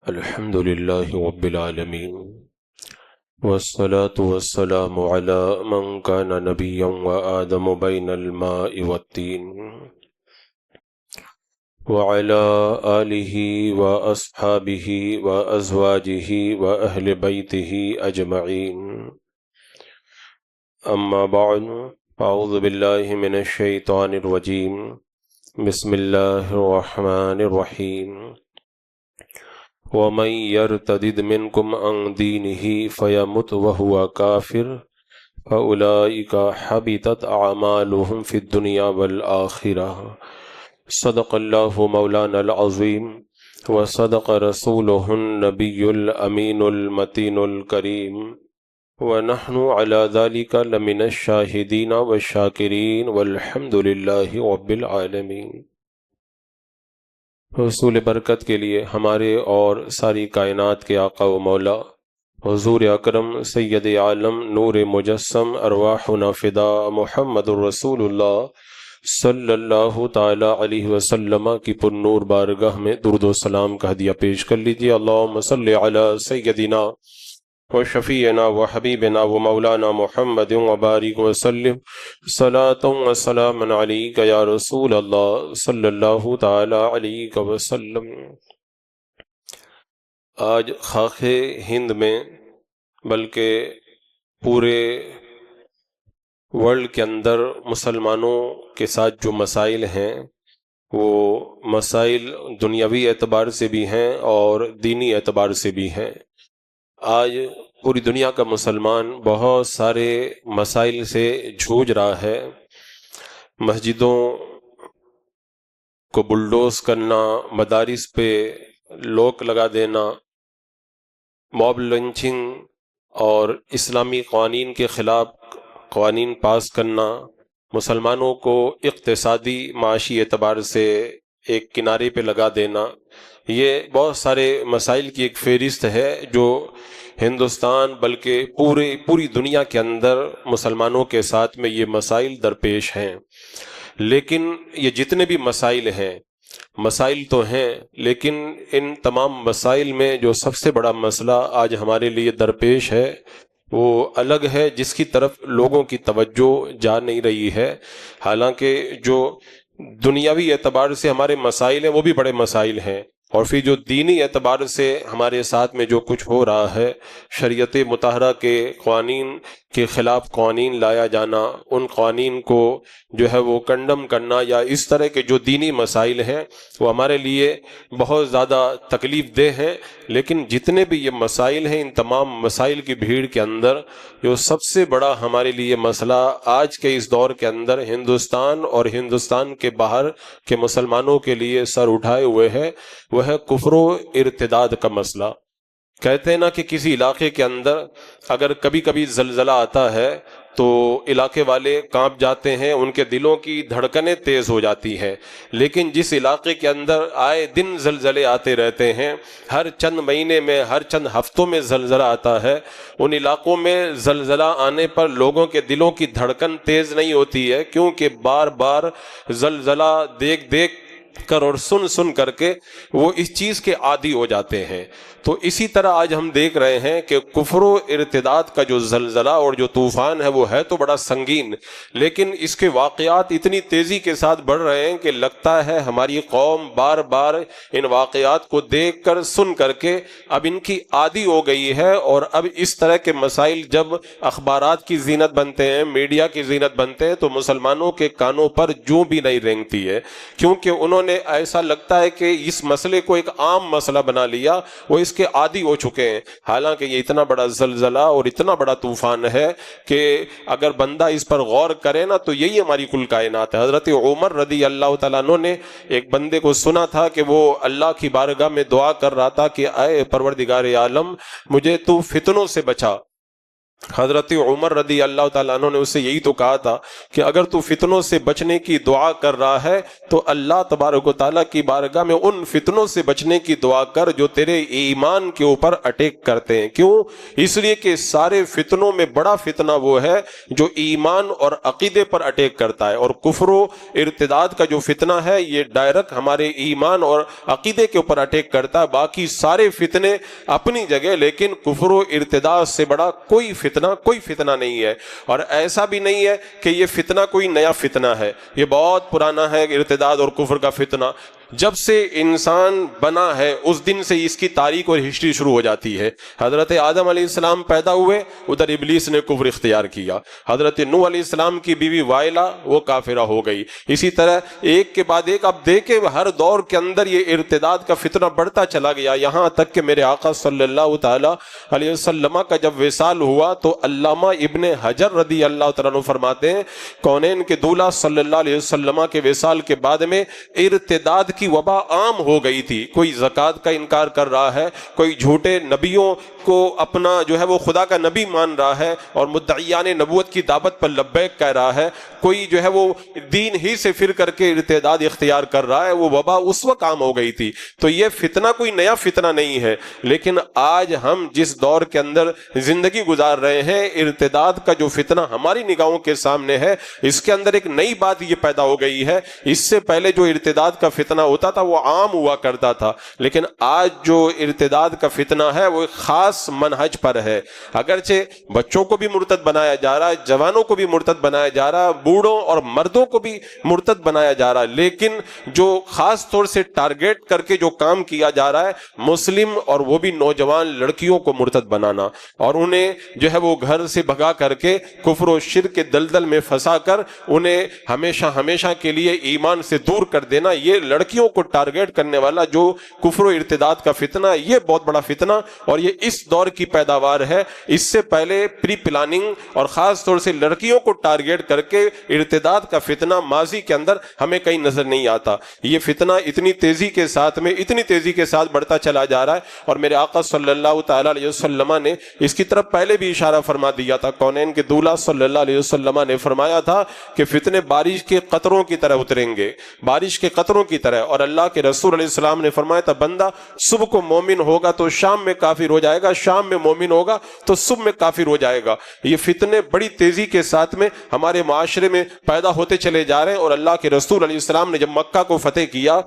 الحمد لله رب العالمين والصلاة والسلام على من كان نبيا وآدم بين الماء والطين وعلى آله وأصحابه وأزواجه وأهل بيته أجمعين. أما بعد، أعوذ بالله من الشيطان الرجيم. بسم الله الرحمن الرحيم. ومن يرتد منكم عن دينه فيمت وهو كافر فأولئك حبطت أعمالهم في الدنيا والآخرة. صدق الله مولانا العظيم وصدق رسوله النبي الأمين المتين الكريم ونحن على ذلك لمن الشاهدين والشاكرين والحمد لله رب العالمين. حصول برکت کے لیے ہمارے اور ساری کائنات کے آقا و مولا حضور اکرم سید عالم نور مجسم ارواحنا فدا محمد الرسول اللہ صلی اللہ تعالی علیہ وسلم کی پر نور بارگاہ میں درود و سلام کا ہدیہ پیش کر لیجیے. اللہم صلی علی سیدنا و شفیعنا و حبیبنا و مولانا محمد و بارک وسلم صلاۃ و سلام علیک یا رسول اللہ صلی اللہ تعالی علیہ وسلم. آج خاک ہند میں بلکہ پورے ورلڈ کے اندر مسلمانوں کے ساتھ جو مسائل ہیں وہ مسائل دنیاوی اعتبار سے بھی ہیں اور دینی اعتبار سے بھی ہیں. آج پوری دنیا کا مسلمان بہت سارے مسائل سے جھوج رہا ہے. مسجدوں کو بلڈوز کرنا، مدارس پہ لوک لگا دینا، موب لنچنگ اور اسلامی قوانین کے خلاف قوانین پاس کرنا، مسلمانوں کو اقتصادی معاشی اعتبار سے ایک کنارے پہ لگا دینا، یہ بہت سارے مسائل کی ایک فہرست ہے جو ہندوستان بلکہ پوری دنیا کے اندر مسلمانوں کے ساتھ میں یہ مسائل درپیش ہیں. لیکن یہ جتنے بھی مسائل ہیں، مسائل تو ہیں، لیکن ان تمام مسائل میں جو سب سے بڑا مسئلہ آج ہمارے لیے درپیش ہے وہ الگ ہے، جس کی طرف لوگوں کی توجہ جا نہیں رہی ہے. حالانکہ جو دنیاوی اعتبار سے ہمارے مسائل ہیں وہ بھی بڑے مسائل ہیں، اور پھر جو دینی اعتبار سے ہمارے ساتھ میں جو کچھ ہو رہا ہے، شریعت مطہرہ کے قوانین کے خلاف قوانین لایا جانا، ان قوانین کو جو ہے وہ کنڈم کرنا، یا اس طرح کے جو دینی مسائل ہیں وہ ہمارے لیے بہت زیادہ تکلیف دہ ہیں. لیکن جتنے بھی یہ مسائل ہیں، ان تمام مسائل کی بھیڑ کے اندر جو سب سے بڑا ہمارے لیے مسئلہ آج کے اس دور کے اندر ہندوستان اور ہندوستان کے باہر کے مسلمانوں کے لیے سر اٹھائے ہوئے ہے، وہ ہے کفر و ارتداد کا مسئلہ. کہتے ہیں نا کہ کسی علاقے کے اندر اگر کبھی کبھی زلزلہ آتا ہے تو علاقے والے کانپ جاتے ہیں، ان کے دلوں کی دھڑکنیں تیز ہو جاتی ہیں. لیکن جس علاقے کے اندر آئے دن زلزلے آتے رہتے ہیں، ہر چند مہینے میں، ہر چند ہفتوں میں زلزلہ آتا ہے، ان علاقوں میں زلزلہ آنے پر لوگوں کے دلوں کی دھڑکن تیز نہیں ہوتی ہے، کیونکہ بار بار زلزلہ دیکھ کر اور سن کر کے وہ اس چیز کے عادی ہو جاتے ہیں. تو اسی طرح آج ہم دیکھ رہے ہیں کہ کفر و ارتداد کا جو زلزلہ اور جو طوفان ہے وہ ہے تو بڑا سنگین، لیکن اس کے واقعات اتنی تیزی کے ساتھ بڑھ رہے ہیں کہ لگتا ہے ہماری قوم بار بار ان واقعات کو دیکھ کر سن کر کے اب ان کی عادی ہو گئی ہے. اور اب اس طرح کے مسائل جب اخبارات کی زینت بنتے ہیں، میڈیا کی زینت بنتے ہیں، تو مسلمانوں کے کانوں پر جوں بھی نہیں رینگتی ہے، کیونکہ انہوں نے ایسا لگتا ہے کہ اس مسئلے کو ایک عام مسئلہ بنا لیا، وہ اس کے عادی ہو چکے ہیں. حالانکہ یہ اتنا بڑا زلزلہ اور اتنا بڑا طوفان ہے کہ اگر بندہ اس پر غور کرے نا تو یہی ہماری کل کائنات ہے. حضرت عمر رضی اللہ تعالیٰ عنہ نے ایک بندے کو سنا تھا کہ وہ اللہ کی بارگاہ میں دعا کر رہا تھا کہ اے پروردگار عالم، مجھے تو فتنوں سے بچا. حضرت عمر رضی اللہ تعالیٰ عنہ نے اس سے یہی تو کہا تھا کہ اگر تو فتنوں سے بچنے کی دعا کر رہا ہے تو اللہ تبارک و تعالیٰ کی بارگاہ میں ان فتنوں سے بچنے کی دعا کر جو تیرے ایمان کے اوپر اٹیک کرتے ہیں۔ کیوں؟ اس لیے کہ سارے فتنوں میں بڑا فتنہ وہ ہے جو ایمان اور عقیدے پر اٹیک کرتا ہے، اور کفر و ارتداد کا جو فتنہ ہے یہ ڈائریکٹ ہمارے ایمان اور عقیدے کے اوپر اٹیک کرتا ہے۔ باقی سارے فتنے اپنی جگہ، لیکن کفر و ارتداد سے بڑا کوئی فتنہ نہیں ہے۔ اور ایسا بھی نہیں ہے کہ یہ فتنہ کوئی نیا فتنہ ہے، یہ بہت پرانا ہے ارتداد اور کفر کا فتنہ۔ جب سے انسان بنا ہے اس دن سے اس کی تاریخ اور ہسٹری شروع ہو جاتی ہے۔ حضرت آدم علیہ السلام پیدا ہوئے، ادھر ابلیس نے کفر اختیار کیا۔ حضرت نوح علیہ السلام کی بیوی وائلہ وہ کافرہ ہو گئی۔ اسی طرح ایک کے بعد ایک اب دیکھیں ہر دور کے اندر یہ ارتداد کا فتنہ بڑھتا چلا گیا، یہاں تک کہ میرے آقا صلی اللہ تعالی علیہ وسلم کا جب وصال ہوا تو علامہ ابن حجر رضی اللہ تعالیٰ عنہ فرماتے ہیں کونین کے دولہ صلی اللہ علیہ وسلم کے وصال کے بعد میں ارتداد کی وبا عام ہو گئی تھی۔ کوئی زکوٰۃ کا انکار کر رہا ہے، کوئی جھوٹے نبیوں کو اپنا جو ہے وہ خدا کا نبی مان رہا ہے اور مدعیان نبوت کی دعوت پر لبیک کہہ رہا ہے، کوئی جو ہے وہ دین ہی سے پھر کر کے ارتداد اختیار کر رہا ہے۔ وہ وبا اس وقت عام ہو گئی تھی۔ تو یہ فتنہ کوئی نیا فتنہ نہیں ہے، لیکن آج ہم جس دور کے اندر زندگی گزار رہے ہیں، ارتداد کا جو فتنہ ہماری نگاہوں کے سامنے ہے، اس کے اندر ایک نئی بات یہ پیدا ہو گئی ہے۔ اس سے پہلے جو ارتداد کا فتنہ ہوتا تھا وہ عام ہوا کرتا تھا، لیکن آج جو ارتداد کا فتنہ ہے وہ ایک خاص منہج پر ہے۔ اگرچہ بچوں کو بھی مرتد بنایا جا رہا ہے، جوانوں کو بھی مرتد بنایا جا رہا ہے، بوڑھوں اور مردوں کو بھی مرتد بنایا جا رہا ہے، لیکن جو خاص طور سے ٹارگیٹ کر کے جو کام کیا جا رہا ہے مسلم اور وہ بھی نوجوان لڑکیوں کو مرتد بنانا اور انہیں جو ہے وہ گھر سے بھگا کر کے کفر و شرک کے دلدل میں پھنسا کر انہیں ہمیشہ کے لیے ایمان سے دور کر دینا، یہ لڑکیوں کو ٹارگیٹ کرنے والا جو کفر و ارتداد کا فتنہ، یہ بہت بڑا فتنہ اور یہ اس دور کی پیداوار ہے۔ اس سے پہلے پری پلاننگ اور خاص طور سے لڑکیوں کو ٹارگیٹ کر کے ارتداد کا فتنہ ماضی کے اندر ہمیں کہیں نظر نہیں آتا۔ یہ فتنہ اتنی تیزی کے ساتھ بڑھتا چلا جا رہا ہے، اور میرے آقا صلی اللہ تعالی علیہ وسلم نے اس کی طرف پہلے بھی اشارہ فرما دیا تھا۔ کونین کے دولہ صلی اللہ علیہ وسلم نے فرمایا تھا کہ فتنے بارش کے قطروں کی طرح اتریں گے، بارش کے قطروں کی طرح، اور اللہ کے رسول علیہ السلام نے فرمایا تھا بندہ صبح کو مومن ہوگا تو شام میں کافر ہو جائے گا، شام میں مومن ہوگا تو صبح میں کافر ہو جائے گا۔ یہ فتنے بڑی تیزی کے ساتھ میں ہمارے معاشرے میں پیدا ہوتے چلے جا رہے ہیں، اور اللہ کے رسول علیہ السلام نے جب مکہ کو فتح کیا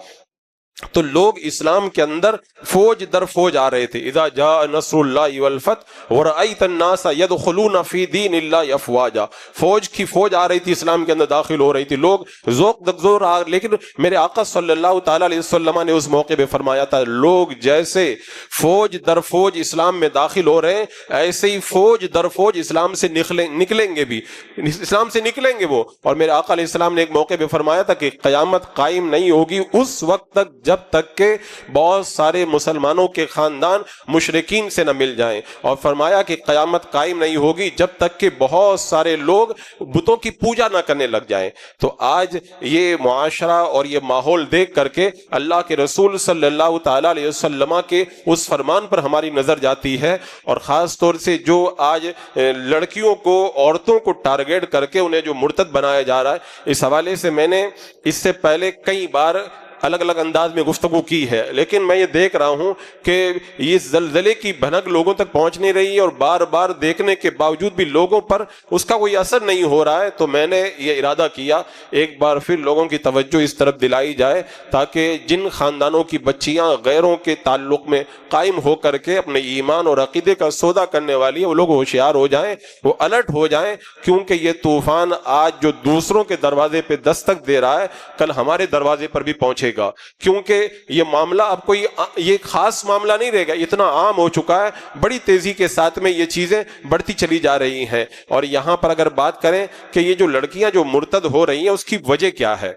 تو لوگ اسلام کے اندر فوج در فوج آ رہے تھے۔ اذا جاء نصر اللہ والفتح ورأیت الناس يدخلون فی دین اللہ افواجا، فوج کی فوج آ رہی تھی، اسلام کے اندر داخل ہو رہی تھی، لوگ ذوق دگزور آ، لیکن میرے آقا صلی اللہ تعالی علیہ وسلم نے اس موقع پہ فرمایا تھا لوگ جیسے فوج در فوج اسلام میں داخل ہو رہے ہیں ایسے ہی فوج در فوج اسلام سے نکلیں گے بھی، اسلام سے نکلیں گے وہ۔ اور میرے آقا علیہ السلام نے ایک موقع پہ فرمایا تھا کہ قیامت قائم نہیں ہوگی اس وقت تک جب تک کہ بہت سارے مسلمانوں کے خاندان مشرکین سے نہ مل جائیں، اور فرمایا کہ قیامت قائم نہیں ہوگی جب تک کہ بہت سارے لوگ بتوں کی پوجا نہ کرنے لگ جائیں۔ تو آج یہ معاشرہ اور یہ ماحول دیکھ کر کے اللہ کے رسول صلی اللہ تعالی علیہ وسلم کے اس فرمان پر ہماری نظر جاتی ہے، اور خاص طور سے جو آج لڑکیوں کو، عورتوں کو ٹارگیٹ کر کے انہیں جو مرتد بنایا جا رہا ہے، اس حوالے سے میں نے اس سے پہلے کئی بار الگ الگ انداز میں گفتگو کی ہے، لیکن میں یہ دیکھ رہا ہوں کہ یہ زلزلے کی بھنک لوگوں تک پہنچ نہیں رہی ہے، اور بار بار دیکھنے کے باوجود بھی لوگوں پر اس کا کوئی اثر نہیں ہو رہا ہے۔ تو میں نے یہ ارادہ کیا ایک بار پھر لوگوں کی توجہ اس طرف دلائی جائے تاکہ جن خاندانوں کی بچیاں غیروں کے تعلق میں قائم ہو کر کے اپنے ایمان اور عقیدے کا سودا کرنے والی ہیں وہ لوگ ہوشیار ہو جائیں، وہ الرٹ ہو جائیں، کیونکہ یہ طوفان آج جو دوسروں کے دروازے پہ دستک دے رہا ہے کل ہمارے دروازے پر بھی پہنچے گا، کیونکہ یہ معاملہ اب کوئی یہ خاص معاملہ نہیں رہے گا، اتنا عام ہو چکا ہے، بڑی تیزی کے ساتھ میں یہ چیزیں بڑھتی چلی جا رہی ہیں۔ اور یہاں پر اگر بات کریں کہ یہ جو لڑکیاں جو مرتد ہو رہی ہیں اس کی وجہ کیا ہے،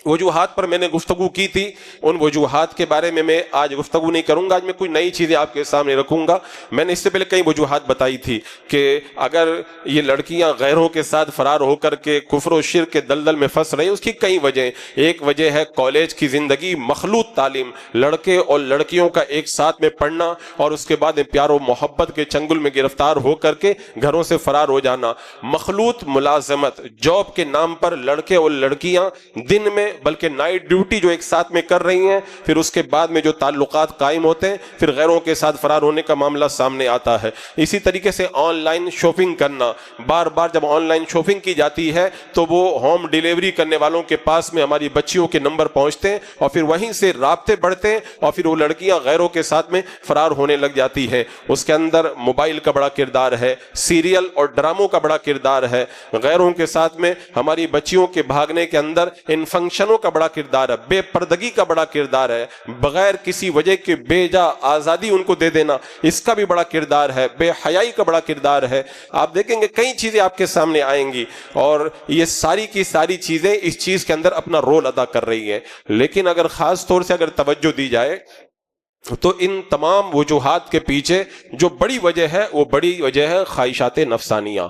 وجوہات پر میں نے گفتگو کی تھی، ان وجوہات کے بارے میں میں آج گفتگو نہیں کروں گا، آج میں کوئی نئی چیزیں آپ کے سامنے رکھوں گا۔ میں نے اس سے پہلے کئی وجوہات بتائی تھی کہ اگر یہ لڑکیاں غیروں کے ساتھ فرار ہو کر کے کفر و شرک کے دلدل میں پھنس رہی ہیں، اس کی کئی وجہ، ایک وجہ ہے کالج کی زندگی، مخلوط تعلیم، لڑکے اور لڑکیوں کا ایک ساتھ میں پڑھنا اور اس کے بعد پیار و محبت کے چنگل میں گرفتار ہو کر کے گھروں سے فرار ہو جانا، مخلوط ملازمت، جاب کے نام پر لڑکے اور لڑکیاں دن میں بلکہ نائٹ ڈیوٹی جو ایک ساتھ میں کر رہی ہیں، پھر اس کے بعد میں جو تعلقات قائم ہوتے ہیں پھر غیروں کے ساتھ فرار ہونے کا معاملہ سامنے آتا ہے۔ اسی طریقے سے آن لائن شاپنگ کرنا، بار بار جب آن لائن شاپنگ کی جاتی ہے تو وہ ہوم ڈیلیوری کرنے والوں کے پاس میں ہماری بچیوں کے نمبر پہنچتے ہیں اور پھر وہیں سے رابطے بڑھتے ہیں اور پھر وہ لڑکیاں غیروں کے ساتھ میں فرار ہونے لگ جاتی ہے۔ اس کے اندر موبائل کا بڑا کردار ہے، سیریل اور ڈراموں کا بڑا کردار ہے، غیروں کے ساتھ میں ہماری بچیوں کے بھاگنے کے اندر ان فنکشنوں کا بڑا کردار ہے، بے پردگی کا بڑا کردار ہے، بغیر کسی وجہ کے بے جا آزادی ان کو دے دینا، اس کا بھی بڑا کردار ہے، بے حیائی کا بڑا کردار ہے۔ آپ دیکھیں گے کئی چیزیں آپ کے سامنے آئیں گی اور یہ ساری کی ساری چیزیں اس چیز کے اندر اپنا رول ادا کر رہی ہیں، لیکن اگر خاص طور سے اگر توجہ دی جائے تو ان تمام وجوہات کے پیچھے جو بڑی وجہ ہے وہ بڑی وجہ ہے خواہشات نفسانیہ۔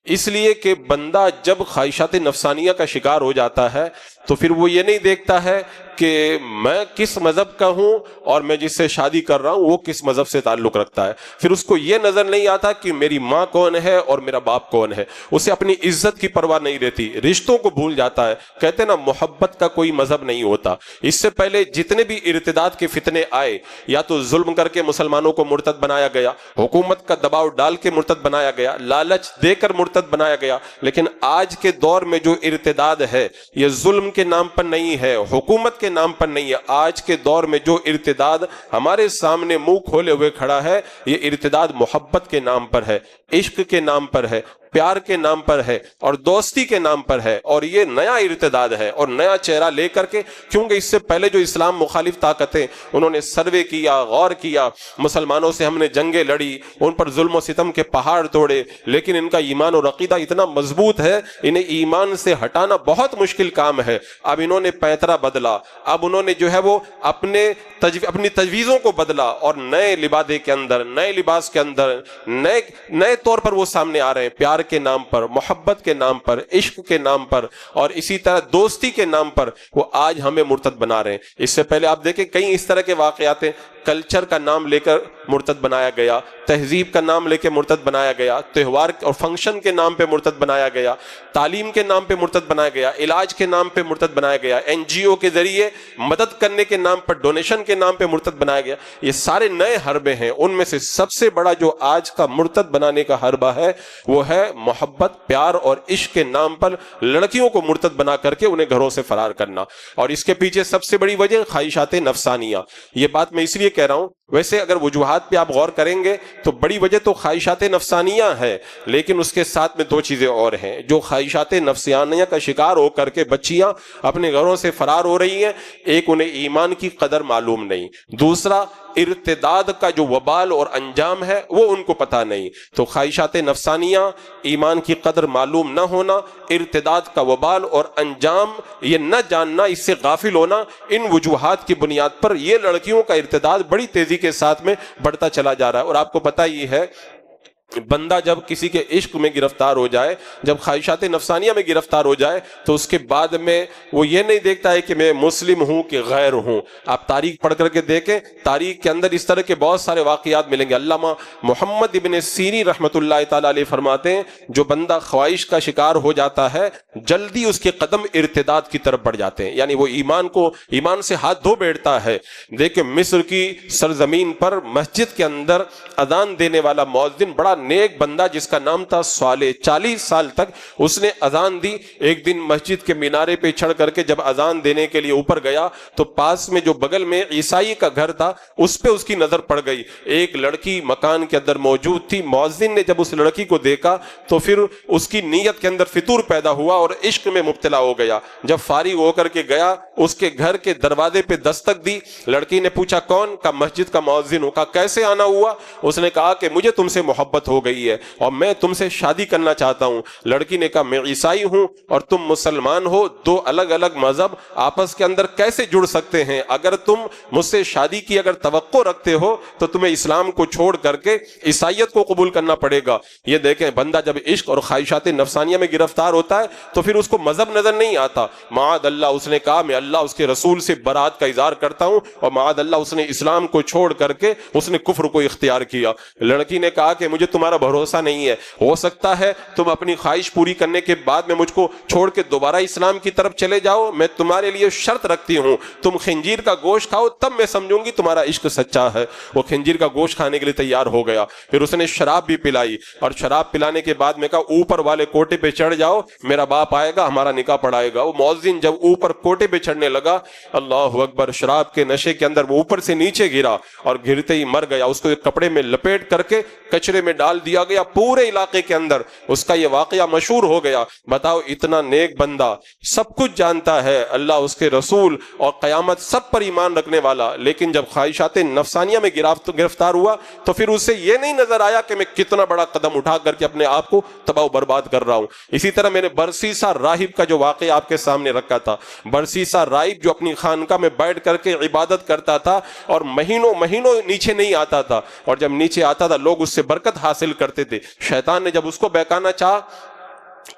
اس لیے کہ بندہ جب خواہشات نفسانیہ کا شکار ہو جاتا ہے تو پھر وہ یہ نہیں دیکھتا ہے کہ میں کس مذہب کا ہوں اور میں جس سے شادی کر رہا ہوں وہ کس مذہب سے تعلق رکھتا ہے، پھر اس کو یہ نظر نہیں آتا کہ میری ماں کون ہے اور میرا باپ کون ہے، اسے اپنی عزت کی پرواہ نہیں رہتی، رشتوں کو بھول جاتا ہے۔ کہتے ہیں نا محبت کا کوئی مذہب نہیں ہوتا۔ اس سے پہلے جتنے بھی ارتداد کے فتنے آئے، یا تو ظلم کر کے مسلمانوں کو مرتد بنایا گیا، حکومت کا دباؤ ڈال کے مرتد بنایا گیا، لالچ دے کر مرتد بنایا گیا، لیکن آج کے دور میں جو ارتداد ہے یہ ظلم کے نام پر نہیں ہے، حکومت کے نام پر نہیں ہے، آج کے دور میں جو ارتداد ہمارے سامنے منہ کھولے ہوئے کھڑا ہے یہ ارتداد محبت کے نام پر ہے، عشق کے نام پر ہے، پیار کے نام پر ہے اور دوستی کے نام پر ہے، اور یہ نیا ارتداد ہے اور نیا چہرہ لے کر کے، کیونکہ اس سے پہلے جو اسلام مخالف طاقتیں انہوں نے سروے کیا، غور کیا، مسلمانوں سے ہم نے جنگیں لڑی، ان پر ظلم و ستم کے پہاڑ توڑے، لیکن ان کا ایمان اور عقیدہ اتنا مضبوط ہے انہیں ایمان سے ہٹانا بہت مشکل کام ہے۔ اب انہوں نے پیترا بدلا، اب انہوں نے جو ہے وہ اپنی تجویزوں کو بدلا اور نئے لبادے کے اندر، نئے لباس کے اندر نئے طور پر وہ سامنے آ رہے ہیں، پیار کے نام پر، محبت کے نام پر، عشق کے نام پر اور اسی طرح دوستی کے نام پر وہ آج ہمیں مرتد بنا رہے ہیں۔ اس سے پہلے آپ دیکھیں کئی اس طرح کے واقعات ہیں، کلچر کا نام لے کر مرتد بنایا گیا، تہذیب کا نام لے کے مرتد بنایا گیا، تہوار اور فنکشن کے نام پہ مرتد بنایا گیا، تعلیم کے نام پہ مرتد بنایا گیا، علاج کے نام پہ مرتد بنایا گیا، این جی او کے ذریعے مدد کرنے کے نام پر، ڈونیشن کے نام پہ مرتد بنایا گیا۔ یہ سارے نئے حربے ہیں، ان میں سے سب سے بڑا جو آج کا مرتد بنانے کا حربہ ہے وہ ہے محبت، پیار اور عشق کے نام پر لڑکیوں کو مرتد بنا کر کے انہیں گھروں سے فرار کرنا، اور اس کے پیچھے سب سے بڑی وجہ خواہشات نفسانیہ۔ یہ بات میں اس لیے کہہ رہا ہوں، ویسے اگر وجوہات پہ آپ غور کریں گے تو بڑی وجہ تو خواہشات نفسانیہ ہے، لیکن اس کے ساتھ میں دو چیزیں اور ہیں جو خواہشات نفسانیہ کا شکار ہو کر کے بچیاں اپنے گھروں سے فرار ہو رہی ہیں۔ ایک انہیں ایمان کی قدر معلوم نہیں، دوسرا ارتداد کا جو وبال اور انجام ہے وہ ان کو پتہ نہیں۔ تو خواہشات نفسانیہ، ایمان کی قدر معلوم نہ ہونا، ارتداد کا وبال اور انجام یہ نہ جاننا، اس سے غافل ہونا، ان وجوہات کی بنیاد پر یہ لڑکیوں کا ارتداد بڑی تیزی کے ساتھ میں بڑھتا چلا جا رہا ہے۔ اور آپ کو پتہ ہی ہے بندہ جب کسی کے عشق میں گرفتار ہو جائے، جب خواہشات نفسانیہ میں گرفتار ہو جائے تو اس کے بعد میں وہ یہ نہیں دیکھتا ہے کہ میں مسلم ہوں کہ غیر ہوں۔ آپ تاریخ پڑھ کر کے دیکھیں، تاریخ کے اندر اس طرح کے بہت سارے واقعات ملیں گے۔ علامہ محمد ابن سیری رحمۃ اللہ تعالی علیہ فرماتے ہیں جو بندہ خواہش کا شکار ہو جاتا ہے جلدی اس کے قدم ارتداد کی طرف بڑھ جاتے ہیں، یعنی وہ ایمان سے ہاتھ دھو بیٹھتا ہے۔ دیکھیں مصر کی سرزمین پر مسجد کے اندر اذان دینے والا مؤذن بڑا نیک بندہ جس کا نام تھا صالح، 40 سال تک اس نے اذان دی۔ ایک دن مسجد کے مینارے پہ چڑھ کر کے جب اذان دینے کے لیے اوپر گیا تو پاس میں جو بغل میں عیسائی کا گھر تھا اس پہ اس کی نظر پڑ گئی، ایک لڑکی مکان کے اندر موجود تھی۔ مؤذن نے جب اس لڑکی کو دیکھا تو پھر اس کی نیت کے اندر فطور پیدا ہوا اور عشق میں مبتلا ہو گیا۔ جب فارغ ہو کر کے گیا اس کے گھر کے دروازے پہ دستک دی، لڑکی نے پوچھا کون؟ کہا مسجد کا مؤذن ہوں۔ کہا کیسے آنا ہوا؟ اس نے کہا کہ مجھے تم سے محبت ہو گئی ہے اور میں تم سے شادی کرنا چاہتا ہوں۔ لڑکی نے کہا میں عیسائی ہوں اور تم مسلمان ہو، دو الگ الگ مذہب آپس کے اندر کیسے جڑ سکتے ہیں؟ اگر تم مجھ سے شادی کی اگر توقع رکھتے ہو تو تمہیں اسلام کو چھوڑ کر کے عیسائیت کو قبول کرنا پڑے گا۔ یہ دیکھیں، بندہ جب عشق اور خواہشات نفسانیہ میں گرفتار ہوتا ہے تو پھر اس کو مذہب نظر نہیں آتا۔ معاذ اللہ، اس نے کہا میں اللہ اس کے رسول سے برات کا اظہار کرتا ہوں، اور معاذ اللہ اس نے اسلام کو چھوڑ کر کے اس نے کفر کو اختیار کیا۔ لڑکی نے کہا کہ مجھے تمہارا بھروسہ نہیں ہے، ہو سکتا ہے تم اپنی خواہش پوری کرنے کے بعد میں مجھ کو چھوڑ کے دوبارہ اسلام کی طرف چلے جاؤ، میں تمہارے لیے شرط رکھتی ہوں، تم خنزیر کا گوشت کھاؤ تب میں سمجھوں گی تمہارا عشق سچا ہے۔ وہ خنزیر کا گوشت کھانے کے لیے تیار ہو گیا۔ پھر اس نے شراب بھی پلائی، اور شراب پلانے کے بعد میں کہا اوپر والے کوٹے پہ چڑھ جاؤ، میرا باپ آئے گا ہمارا نکاح پڑھائے گا۔ وہ مؤذن جب اوپر کوٹے پہ چڑھنے لگا، اللہ اکبر، شراب کے نشے کے اندر وہ اوپر سے نیچے گرا اور گرتے ہی مر گیا۔ اس کو ایک کپڑے میں لپیٹ کر کے کچرے میں ڈال دیا گیا۔ پورے علاقے کے اندر اس کا یہ واقعہ مشہور ہو گیا۔ بتاؤ، اتنا نیک بندہ، سب کچھ جانتا ہے، اللہ اس کے رسول اور قیامت سب پر ایمان رکھنے والا، لیکن جب خواہشات نفسانیہ میں گرفتار ہوا تو پھر اسے یہ نہیں نظر آیا کہ میں کتنا بڑا قدم اٹھا کر کے اپنے آپ کو تباہ و برباد کر رہا ہوں۔ اسی طرح میں نے برسیسا راہب کا جو واقعہ آپ کے سامنے رکھا تھا۔ برسیسا راہب جو اپنی خانقاہ میں بیٹھ کر کے عبادت کرتا تھا اور مہینوں مہینوں نیچے نہیں آتا تھا، اور جب نیچے آتا تھا لوگ اس سے برکت حاصل کرتے تھے۔ شیطان نے جب اس کو بہکانا چاہا،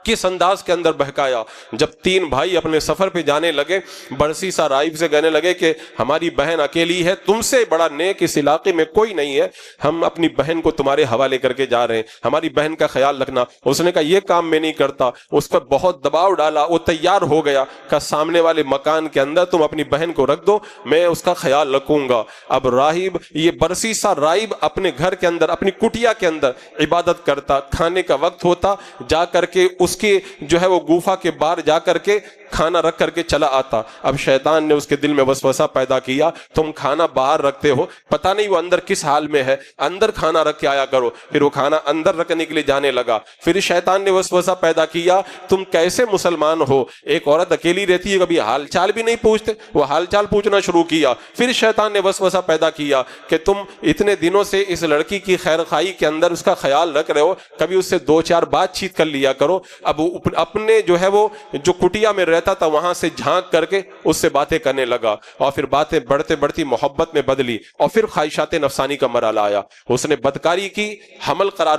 کس انداز کے اندر بہکایا؟ جب تین بھائی اپنے سفر پہ جانے لگے، برسیسا راہب سے کہنے لگے کہ ہماری بہن اکیلی ہے، تم سے بڑا نیک اس علاقے میں کوئی نہیں ہے، ہم اپنی بہن کو تمہارے حوالے کر کے جا رہے ہیں، ہماری بہن کا خیال رکھنا۔ اس نے کہا یہ کام میں نہیں کرتا۔ اس پر بہت دباؤ ڈالا، وہ تیار ہو گیا، کہ سامنے والے مکان کے اندر تم اپنی بہن کو رکھ دو، میں اس کا خیال رکھوں گا۔ اب راہب، یہ برسیسا راہب اپنے گھر کے اندر، اپنی کٹیا کے اندر عبادت کرتا، کھانے کا وقت ہوتا جا کر کے اس کے جو ہے وہ گوفا کے باہر جا کر کے کھانا رکھ کر کے چلا آتا۔ اب شیطان نے اس کے دل میں وسوسہ پیدا کیا، تم کھانا باہر رکھتے ہو، پتہ نہیں وہ اندر کس حال میں ہے، اندر کھانا رکھ کے آیا کرو۔ پھر وہ کھانا اندر رکھنے کے لیے جانے لگا۔ پھر شیطان نے وسوسہ پیدا کیا، تم کیسے مسلمان ہو، ایک عورت اکیلی رہتی ہے، کبھی حال چال بھی نہیں پوچھتے۔ وہ حال چال پوچھنا شروع کیا۔ پھر شیطان نے وسوسہ پیدا کیا کہ تم اتنے دنوں سے اس لڑکی کی خیر خواہی کے اندر اس کا خیال رکھ رہے ہو، کبھی اس سے دو چار بات چیت کر لیا کرو۔ اب اپنے جو ہے وہ جو کٹیا میں رہتا تھا وہاں سے جھانک کر کے اس سے باتیں کرنے لگا، اور پھر باتیں بڑھتے بڑھتی محبت میں بدلی، اور پھر خواہشات نفسانی کا مرحلہ آیا۔ اس نے بدکاری کی، حمل قرار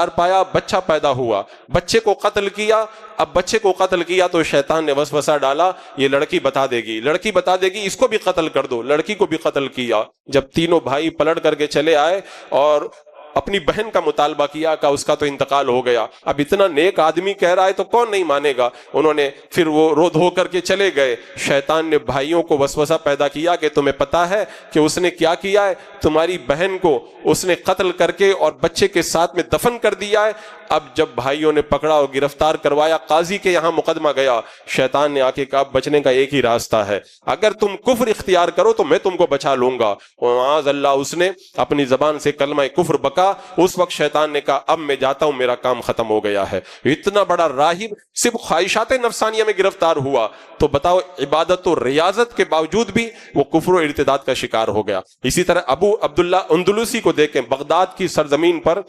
پایا، بچہ پیدا ہوا، بچے کو قتل کیا۔ اب بچے کو قتل کیا تو شیطان نے وسوسہ ڈالا، یہ لڑکی بتا دے گی، اس کو بھی قتل کر دو، لڑکی کو بھی قتل کیا۔ جب تینوں بھائی پلٹ کر کے چلے آئے اور اپنی بہن کا مطالبہ کیا کہ اس کا تو انتقال ہو گیا، اب اتنا نیک آدمی کہہ رہا ہے تو کون نہیں مانے گا۔ انہوں نے پھر وہ رو دھو کر کے چلے گئے۔ شیطان نے بھائیوں کو وسوسہ پیدا کیا کہ تمہیں پتا ہے کہ اس نے کیا کیا ہے، تمہاری بہن کو اس نے قتل کر کے اور بچے کے ساتھ میں دفن کر دیا ہے۔ اب جب بھائیوں نے پکڑا اور گرفتار کروایا، قاضی کے یہاں مقدمہ گیا، شیطان نے آ کے کہا بچنے کا ایک ہی راستہ ہے، اگر تم کفر اختیار کرو تو میں تم کو بچا لوں گا۔ معاذ اللہ، اس نے اپنی زبان سے کلمہ کفر بکا۔ اس وقت شیطان نے کہا اب میں جاتا ہوں، میرا کام ختم ہو گیا ہے۔ اتنا بڑا راہب صرف خواہشات نفسانیہ میں گرفتار ہوا تو بتاؤ، عبادت و ریاضت کے باوجود بھی وہ کفر و ارتداد کا شکار ہو گیا۔ اسی طرح ابو عبداللہ اندلسی کو دیکھیں، بغداد کی سرزمین پر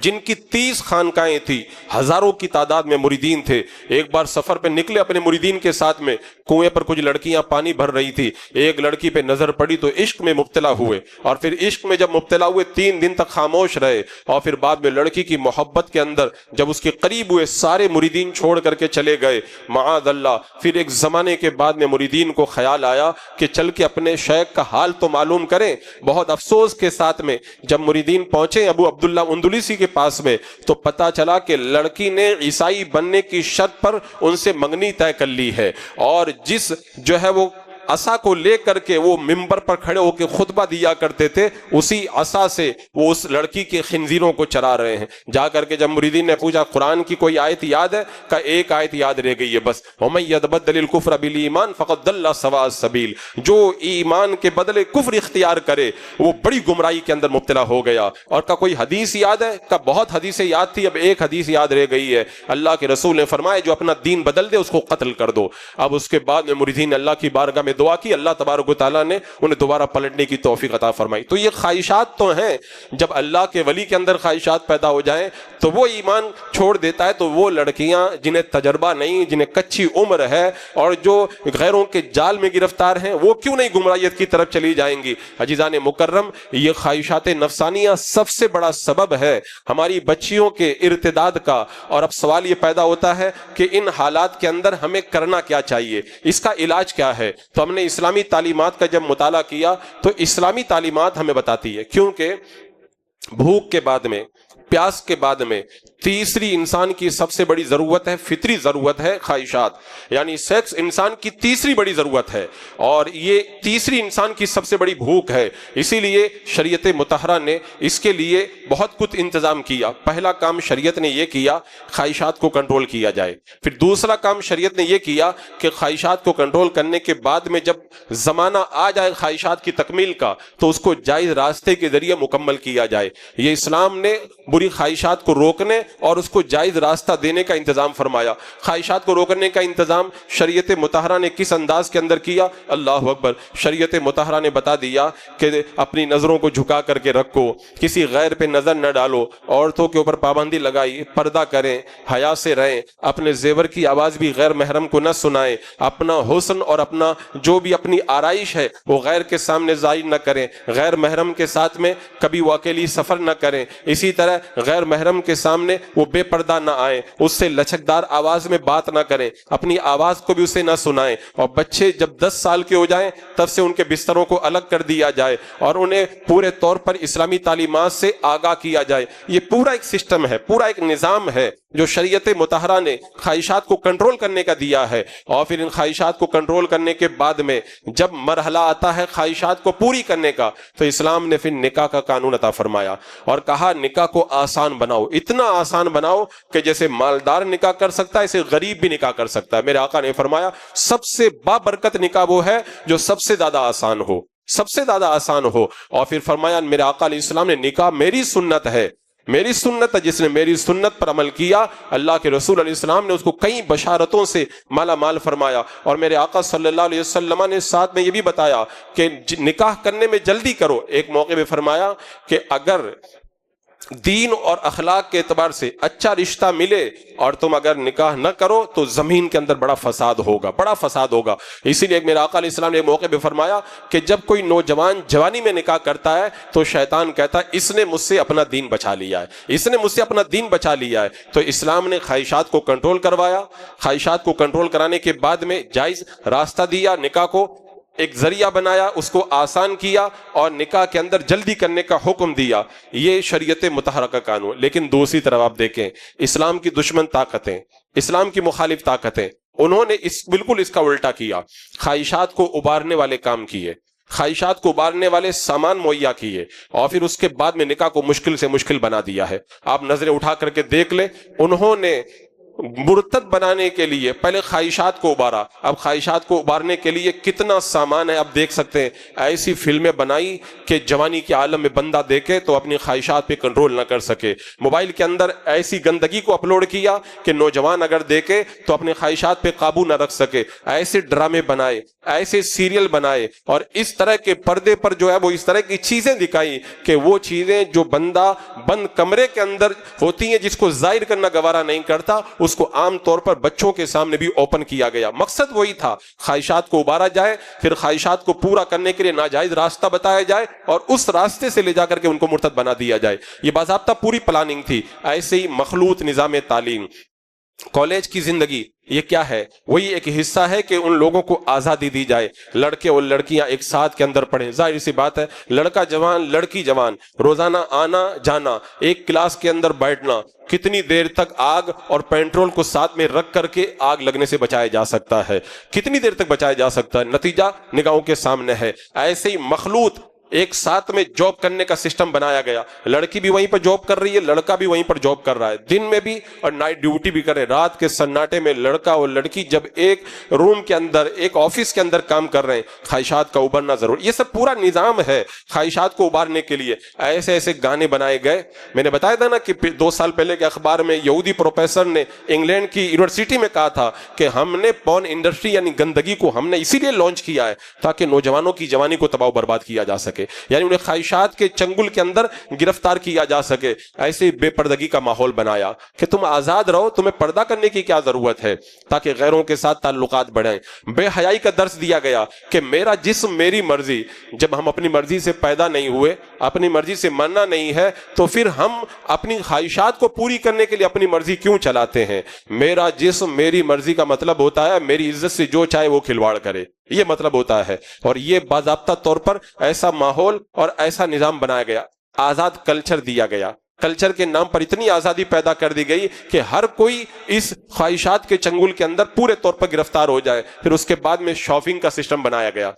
جن کی 30 خانقاہیں تھی، ہزاروں کی تعداد میں مریدین تھے۔ ایک بار سفر پہ نکلے اپنے مریدین کے ساتھ میں، کنویں پر کچھ لڑکیاں پانی بھر رہی تھی، ایک لڑکی پہ نظر پڑی تو عشق میں مبتلا ہوئے، اور پھر عشق میں جب مبتلا ہوئے 3 دن تک خاموش رہے، اور پھر بعد میں لڑکی کی محبت کے اندر جب اس کے قریب ہوئے سارے مریدین چھوڑ کر کے چلے گئے۔ معاذ اللہ، پھر ایک زمانے کے بعد میں مریدین کو خیال آیا کہ چل کے اپنے شیخ کا حال تو معلوم کریں۔ بہت افسوس کے ساتھ میں جب مریدین پہنچے ابو عبداللہ اندلسی کے پاس میں تو پتا چلا کہ لڑکی نے عیسائی بننے کی شرط پر ان سے منگنی طے کر لی ہے، اور جس جو ہے وہ عصا کو لے کر کے وہ منبر پر کھڑے ہو کے خطبہ دیا کرتے تھے، اسی عصا سے وہ اس لڑکی کے خنزیروں کو چرا رہے ہیں۔ جا کر کے جب مریدین نے پوچھا قرآن کی کوئی آیت یاد ہے؟ کہ ایک آیت یاد رہ گئی ہے بس، وَمَن يَتَبَدَّلِ الْكُفْرَ بِالْإِيمَانِ فَقَدْ ضَلَّ سَوَاءَ السَّبِيلِ، جو ایمان کے بدلے کفر اختیار کرے وہ بڑی گمراہی کے اندر مبتلا ہو گیا۔ اور کا کوئی حدیث یاد ہے؟ کہ بہت حدیثیں یاد تھی، اب ایک حدیث یاد رہ گئی ہے، اللہ کے رسول نے فرمایا جو اپنا دین بدل دے اس کو قتل کر دو۔ اب اس کے بعد میں مریدین اللہ کی بارگاہ میں دعا کی, اللہ تبارک و تعالیٰ نے انہیں دوبارہ پلٹنے کی توفیق عطا فرمائی. تو یہ خواہشات تو ہیں, جب اللہ کے ولی کے اندر خواہشات پیدا ہو جائیں تو وہ ایمان چھوڑ دیتا ہے. تو وہ لڑکیاں جنہیں تجربہ نہیں, جنہیں کچی عمر ہے اور جو غیروں کے جال میں گرفتار ہیں, وہ کیوں نہیں گمراہیت کی طرف چلی جائیں گی؟ عزیزان مکرم, یہ خواہشات نفسانیہ سب سے بڑا سبب ہے ہماری بچیوں کے ارتداد کا. اور اب سوال یہ پیدا ہوتا ہے کہ ان حالات کے اندر ہمیں کرنا کیا چاہیے, اس کا علاج کیا ہے؟ تو ہم نے اسلامی تعلیمات کا جب مطالعہ کیا تو اسلامی تعلیمات ہمیں بتاتی ہے, کیونکہ بھوک کے بعد میں, پیاس کے بعد میں تیسری انسان کی سب سے بڑی ضرورت ہے, فطری ضرورت ہے خواہشات, یعنی سیکس انسان کی تیسری بڑی ضرورت ہے, اور یہ تیسری انسان کی سب سے بڑی بھوک ہے. اسی لیے شریعت مطہرہ نے اس کے لیے بہت کچھ انتظام کیا. پہلا کام شریعت نے یہ کیا خواہشات کو کنٹرول کیا جائے. پھر دوسرا کام شریعت نے یہ کیا کہ خواہشات کو کنٹرول کرنے کے بعد میں جب زمانہ آ جائے خواہشات کی تکمیل کا تو اس کو جائز راستے کے ذریعے مکمل کیا جائے. یہ اسلام نے بری خواہشات کو روکنے اور اس کو جائز راستہ دینے کا انتظام فرمایا. خواہشات کو روکنے کا انتظام شریعت مطہرہ نے کس انداز کے اندر کیا؟ اللہ اکبر. شریعت مطہرہ نے بتا دیا کہ اپنی نظروں کو جھکا کر کے رکھو, کسی غیر پہ نظر نہ ڈالو, عورتوں کے اوپر پابندی لگائی, پردہ کریں, حیا سے رہیں, اپنے زیور کی آواز بھی غیر محرم کو نہ سنائیں, اپنا حسن اور اپنا جو بھی اپنی آرائش ہے وہ غیر کے سامنے ظاہر نہ کریں, غیر محرم کے ساتھ میں کبھی وہ اکیلی سفر نہ کریں, اسی طرح غیر محرم کے سامنے وہ بے پردہ نہ آئیں, اس سے لچکدار آواز میں بات نہ کریں, اپنی آواز کو بھی اسے نہ سنائیں. اور بچے جب 10 سال کے ہو جائیں تب سے ان کے بستروں کو الگ کر دیا جائے اور انہیں پورے طور پر اسلامی تعلیمات سے آگاہ کیا جائے. یہ پورا ایک سسٹم ہے, پورا ایک نظام ہے جو شریعت مطہرہ نے خواہشات کو کنٹرول کرنے کا دیا ہے. اور پھر ان خواہشات کو کنٹرول کرنے کے بعد میں جب مرحلہ آتا ہے خواہشات کو پوری کرنے کا تو اسلام نے پھر نکاح کا قانون عطا فرمایا اور کہا نکاح کو آسان بناؤ, اتنا آسان بناؤ کہ جیسے مالدار نکاح کر سکتا ہے ایسے غریب بھی نکاح کر سکتا ہے. میرے آقا نے فرمایا سب سے بابرکت نکاح وہ ہے جو سب سے زیادہ آسان ہو, سب سے زیادہ آسان ہو. اور پھر فرمایا میرے آقا علیہ السلام نے نکاح میری سنت ہے, میری سنت ہے, جس نے میری سنت پر عمل کیا اللہ کے رسول علیہ السلام نے اس کو کئی بشارتوں سے مالا مال فرمایا. اور میرے آقا صلی اللہ علیہ وسلم نے ساتھ میں یہ بھی بتایا کہ نکاح کرنے میں جلدی کرو. ایک موقع پہ فرمایا کہ اگر دین اور اخلاق کے اعتبار سے اچھا رشتہ ملے اور تم اگر نکاح نہ کرو تو زمین کے اندر بڑا فساد ہوگا, بڑا فساد ہوگا. اسی لیے میرے آقا علیہ السلام نے ایک موقع پہ فرمایا کہ جب کوئی نوجوان جوانی میں نکاح کرتا ہے تو شیطان کہتا ہے اس نے مجھ سے اپنا دین بچا لیا ہے, اس نے مجھ سے اپنا دین بچا لیا ہے. تو اسلام نے خواہشات کو کنٹرول کروایا, خواہشات کو کنٹرول کرانے کے بعد میں جائز راستہ دیا, نکاح کو ایک ذریعہ بنایا, اس کو آسان کیا اور نکاح کے اندر جلدی کرنے کا حکم دیا. یہ شریعت مطہرہ کا قانون. لیکن دوسری طرف آپ دیکھیں اسلام کی دشمن طاقتیں, اسلام کی مخالف طاقتیں, انہوں نے بالکل اس کا الٹا کیا. خواہشات کو ابارنے والے کام کیے, خواہشات کو ابارنے والے سامان مہیا کیے اور پھر اس کے بعد میں نکاح کو مشکل سے مشکل بنا دیا ہے. آپ نظریں اٹھا کر کے دیکھ لیں, انہوں نے مرتد بنانے کے لیے پہلے خواہشات کو ابارا, اب خواہشات کو ابارنے کے لیے کتنا سامان ہے آپ دیکھ سکتے ہیں. ایسی فلمیں بنائی کہ جوانی کے عالم میں بندہ دیکھے تو اپنی خواہشات پہ کنٹرول نہ کر سکے. موبائل کے اندر ایسی گندگی کو اپلوڈ کیا کہ نوجوان اگر دیکھے تو اپنے خواہشات پہ قابو نہ رکھ سکے. ایسے ڈرامے بنائے, ایسے سیریل بنائے اور اس طرح کے پردے پر جو ہے وہ اس طرح کی چیزیں دکھائی کہ وہ چیزیں جو بندہ بند کمرے کے اندر ہوتی ہیں جس کو ظاہر کرنا گوارا نہیں کرتا اس کو عام طور پر بچوں کے سامنے بھی اوپن کیا گیا. مقصد وہی تھا, خواہشات کو ابارا جائے, پھر خواہشات کو پورا کرنے کے لیے ناجائز راستہ بتایا جائے اور اس راستے سے لے جا کر کے ان کو مرتد بنا دیا جائے. یہ باضابطہ پوری پلاننگ تھی. ایسے ہی مخلوط نظام تعلیم, کالج کی زندگی, یہ کیا ہے؟ وہی ایک حصہ ہے کہ ان لوگوں کو آزادی دی جائے, لڑکے اور لڑکیاں ایک ساتھ کے اندر پڑھیں. ظاہر سی بات ہے لڑکا جوان لڑکی جوان روزانہ آنا جانا, ایک کلاس کے اندر بیٹھنا, کتنی دیر تک آگ اور پیٹرول کو ساتھ میں رکھ کر کے آگ لگنے سے بچایا جا سکتا ہے, کتنی دیر تک بچایا جا سکتا ہے, نتیجہ نگاہوں کے سامنے ہے. ایسے ہی مخلوط ایک ساتھ میں جاب کرنے کا سسٹم بنایا گیا، لڑکی بھی وہیں پر جاب کر رہی ہے، لڑکا بھی وہیں پر جاب کر رہا ہے، دن میں بھی اور نائٹ ڈیوٹی بھی کر رہے ہیں، رات کے سناٹے میں لڑکا اور لڑکی جب ایک روم کے اندر ایک آفس کے اندر کام کر رہے ہیں، خواہشات کا ابھرنا ضرور، یہ سب پورا نظام ہے خواہشات کو ابھارنے کے لیے۔ ایسے ایسے گانے بنائے گئے، میں نے بتایا تھا نا کہ 2 سال پہلے کے اخبار میں یہودی پروفیسر نے انگلینڈ کی یونیورسٹی میں کہا تھا کہ ہم نے پورن انڈسٹری یعنی گندگی کو ہم نے اسی لیے لانچ کیا ہے تاکہ نوجوانوں کی جوانی کو تباہ و برباد کیا جا سکے، یعنی انہیں خواہشات کے چنگل کے اندر گرفتار کیا جا سکے۔ ایسے بے پردگی کا ماحول بنایا کہ تم آزاد رہو، تمہیں پردہ کرنے کی کیا ضرورت ہے تاکہ غیروں کے ساتھ تعلقات بڑھیں۔ بے حیائی کا درس دیا گیا کہ میرا جسم میری مرضی، جب ہم اپنی مرضی سے پیدا نہیں ہوئے، اپنی مرضی سے مرنا نہیں ہے تو پھر ہم اپنی خواہشات کو پوری کرنے کے لیے اپنی مرضی کیوں چلاتے ہیں؟ میرا جسم میری مرضی کا مطلب ہوتا ہے میری عزت سے جو چاہے وہ کھلواڑ کرے، یہ مطلب ہوتا ہے۔ اور یہ باضابطہ طور پر ایسا ماحول اور ایسا نظام بنایا گیا، آزاد کلچر دیا گیا، کلچر کے نام پر اتنی آزادی پیدا کر دی گئی کہ ہر کوئی اس خواہشات کے چنگل کے اندر پورے طور پر گرفتار ہو جائے۔ پھر اس کے بعد میں شاپنگ کا سسٹم بنایا گیا،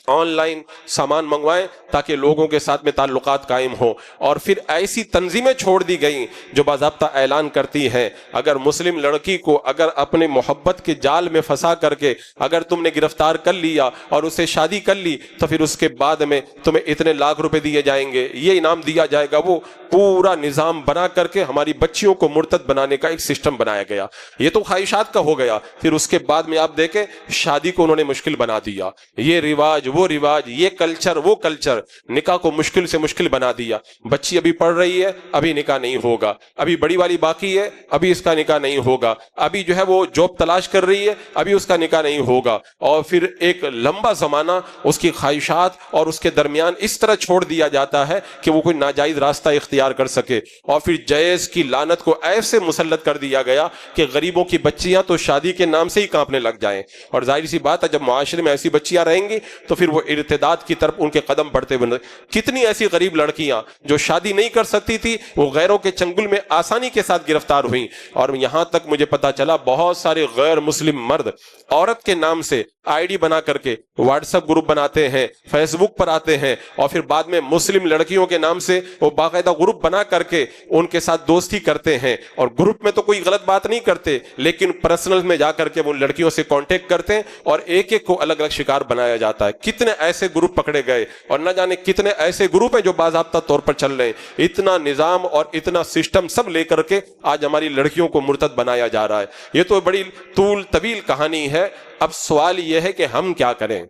آن لائن سامان منگوائیں تاکہ لوگوں کے ساتھ میں تعلقات قائم ہوں، اور پھر ایسی تنظیمیں چھوڑ دی گئیں جو باضابطہ اعلان کرتی ہیں اگر مسلم لڑکی کو اگر اپنے محبت کے جال میں پھنسا کر کے اگر تم نے گرفتار کر لیا اور اسے شادی کر لی تو پھر اس کے بعد میں تمہیں اتنے لاکھ روپے دیے جائیں گے، یہ انعام دیا جائے گا۔ وہ پورا نظام بنا کر کے ہماری بچیوں کو مرتد بنانے کا ایک سسٹم بنایا گیا۔ یہ تو خواہشات کا ہو گیا، پھر اس کے بعد میں آپ دیکھیں شادی کو انہوں نے مشکل بنا دیا، یہ رواج وہ رواج، یہ کلچر وہ کلچر، نکاح کو مشکل سے مشکل بنا دیا۔ بچی ابھی پڑھ رہی ہے، ابھی نکاح نہیں ہوگا، ابھی بڑی والی باقی ہے، ابھی اس کا نکاح نہیں ہوگا، ابھی جو ہے وہ جاب تلاش کر رہی ہے، ابھی اس کا نکاح نہیں ہوگا، اور پھر ایک لمبا زمانہ اس کی خواہشات اور اس کے درمیان اس طرح چھوڑ دیا جاتا ہے کہ وہ کوئی ناجائز راستہ اختیار کر سکے، اور پھر جہیز کی لعنت کو ایسے مسلط کر دیا گیا کہ غریبوں کی بچیاں تو شادی کے نام سے ہی کانپنے لگ جائیں۔ اور ظاہر سی بات ہے جب معاشرے میں ایسی بچیاں رہیں گی تو پھر وہ ارتداد کی طرف ان کے قدم بڑھتے ہوئے، کتنی ایسی غریب لڑکیاں جو شادی نہیں کر سکتی تھی وہ غیروں کے چنگل میں آسانی کے ساتھ گرفتار ہوئیں، اور یہاں تک مجھے پتا چلا بہت سارے غیر مسلم مرد عورت کے نام سے آئی ڈی بنا کر کے واٹس ایپ گروپ بناتے ہیں، فیس بک پر آتے ہیں، اور پھر بعد میں مسلم لڑکیوں کے نام سے وہ باقاعدہ گروپ بنا کر کے ان کے ساتھ دوستی کرتے ہیں، اور گروپ میں تو کوئی غلط بات نہیں کرتے لیکن پرسنل میں جا کر کے وہ لڑکیوں سے کانٹیکٹ کرتے ہیں، اور ایک ایک کو الگ الگ شکار بنایا جاتا ہے۔ کتنے ایسے گروپ پکڑے گئے اور نہ جانے کتنے ایسے گروپ ہیں جو باضابطہ طور پر چل رہے ہیں۔ اتنا نظام اور اتنا سسٹم سب لے کر کے آج ہماری لڑکیوں کو مرتد بنایا جا رہا ہے۔ یہ تو بڑی طویل کہانی ہے۔ اب سوال یہ ہے کہ ہم کیا کریں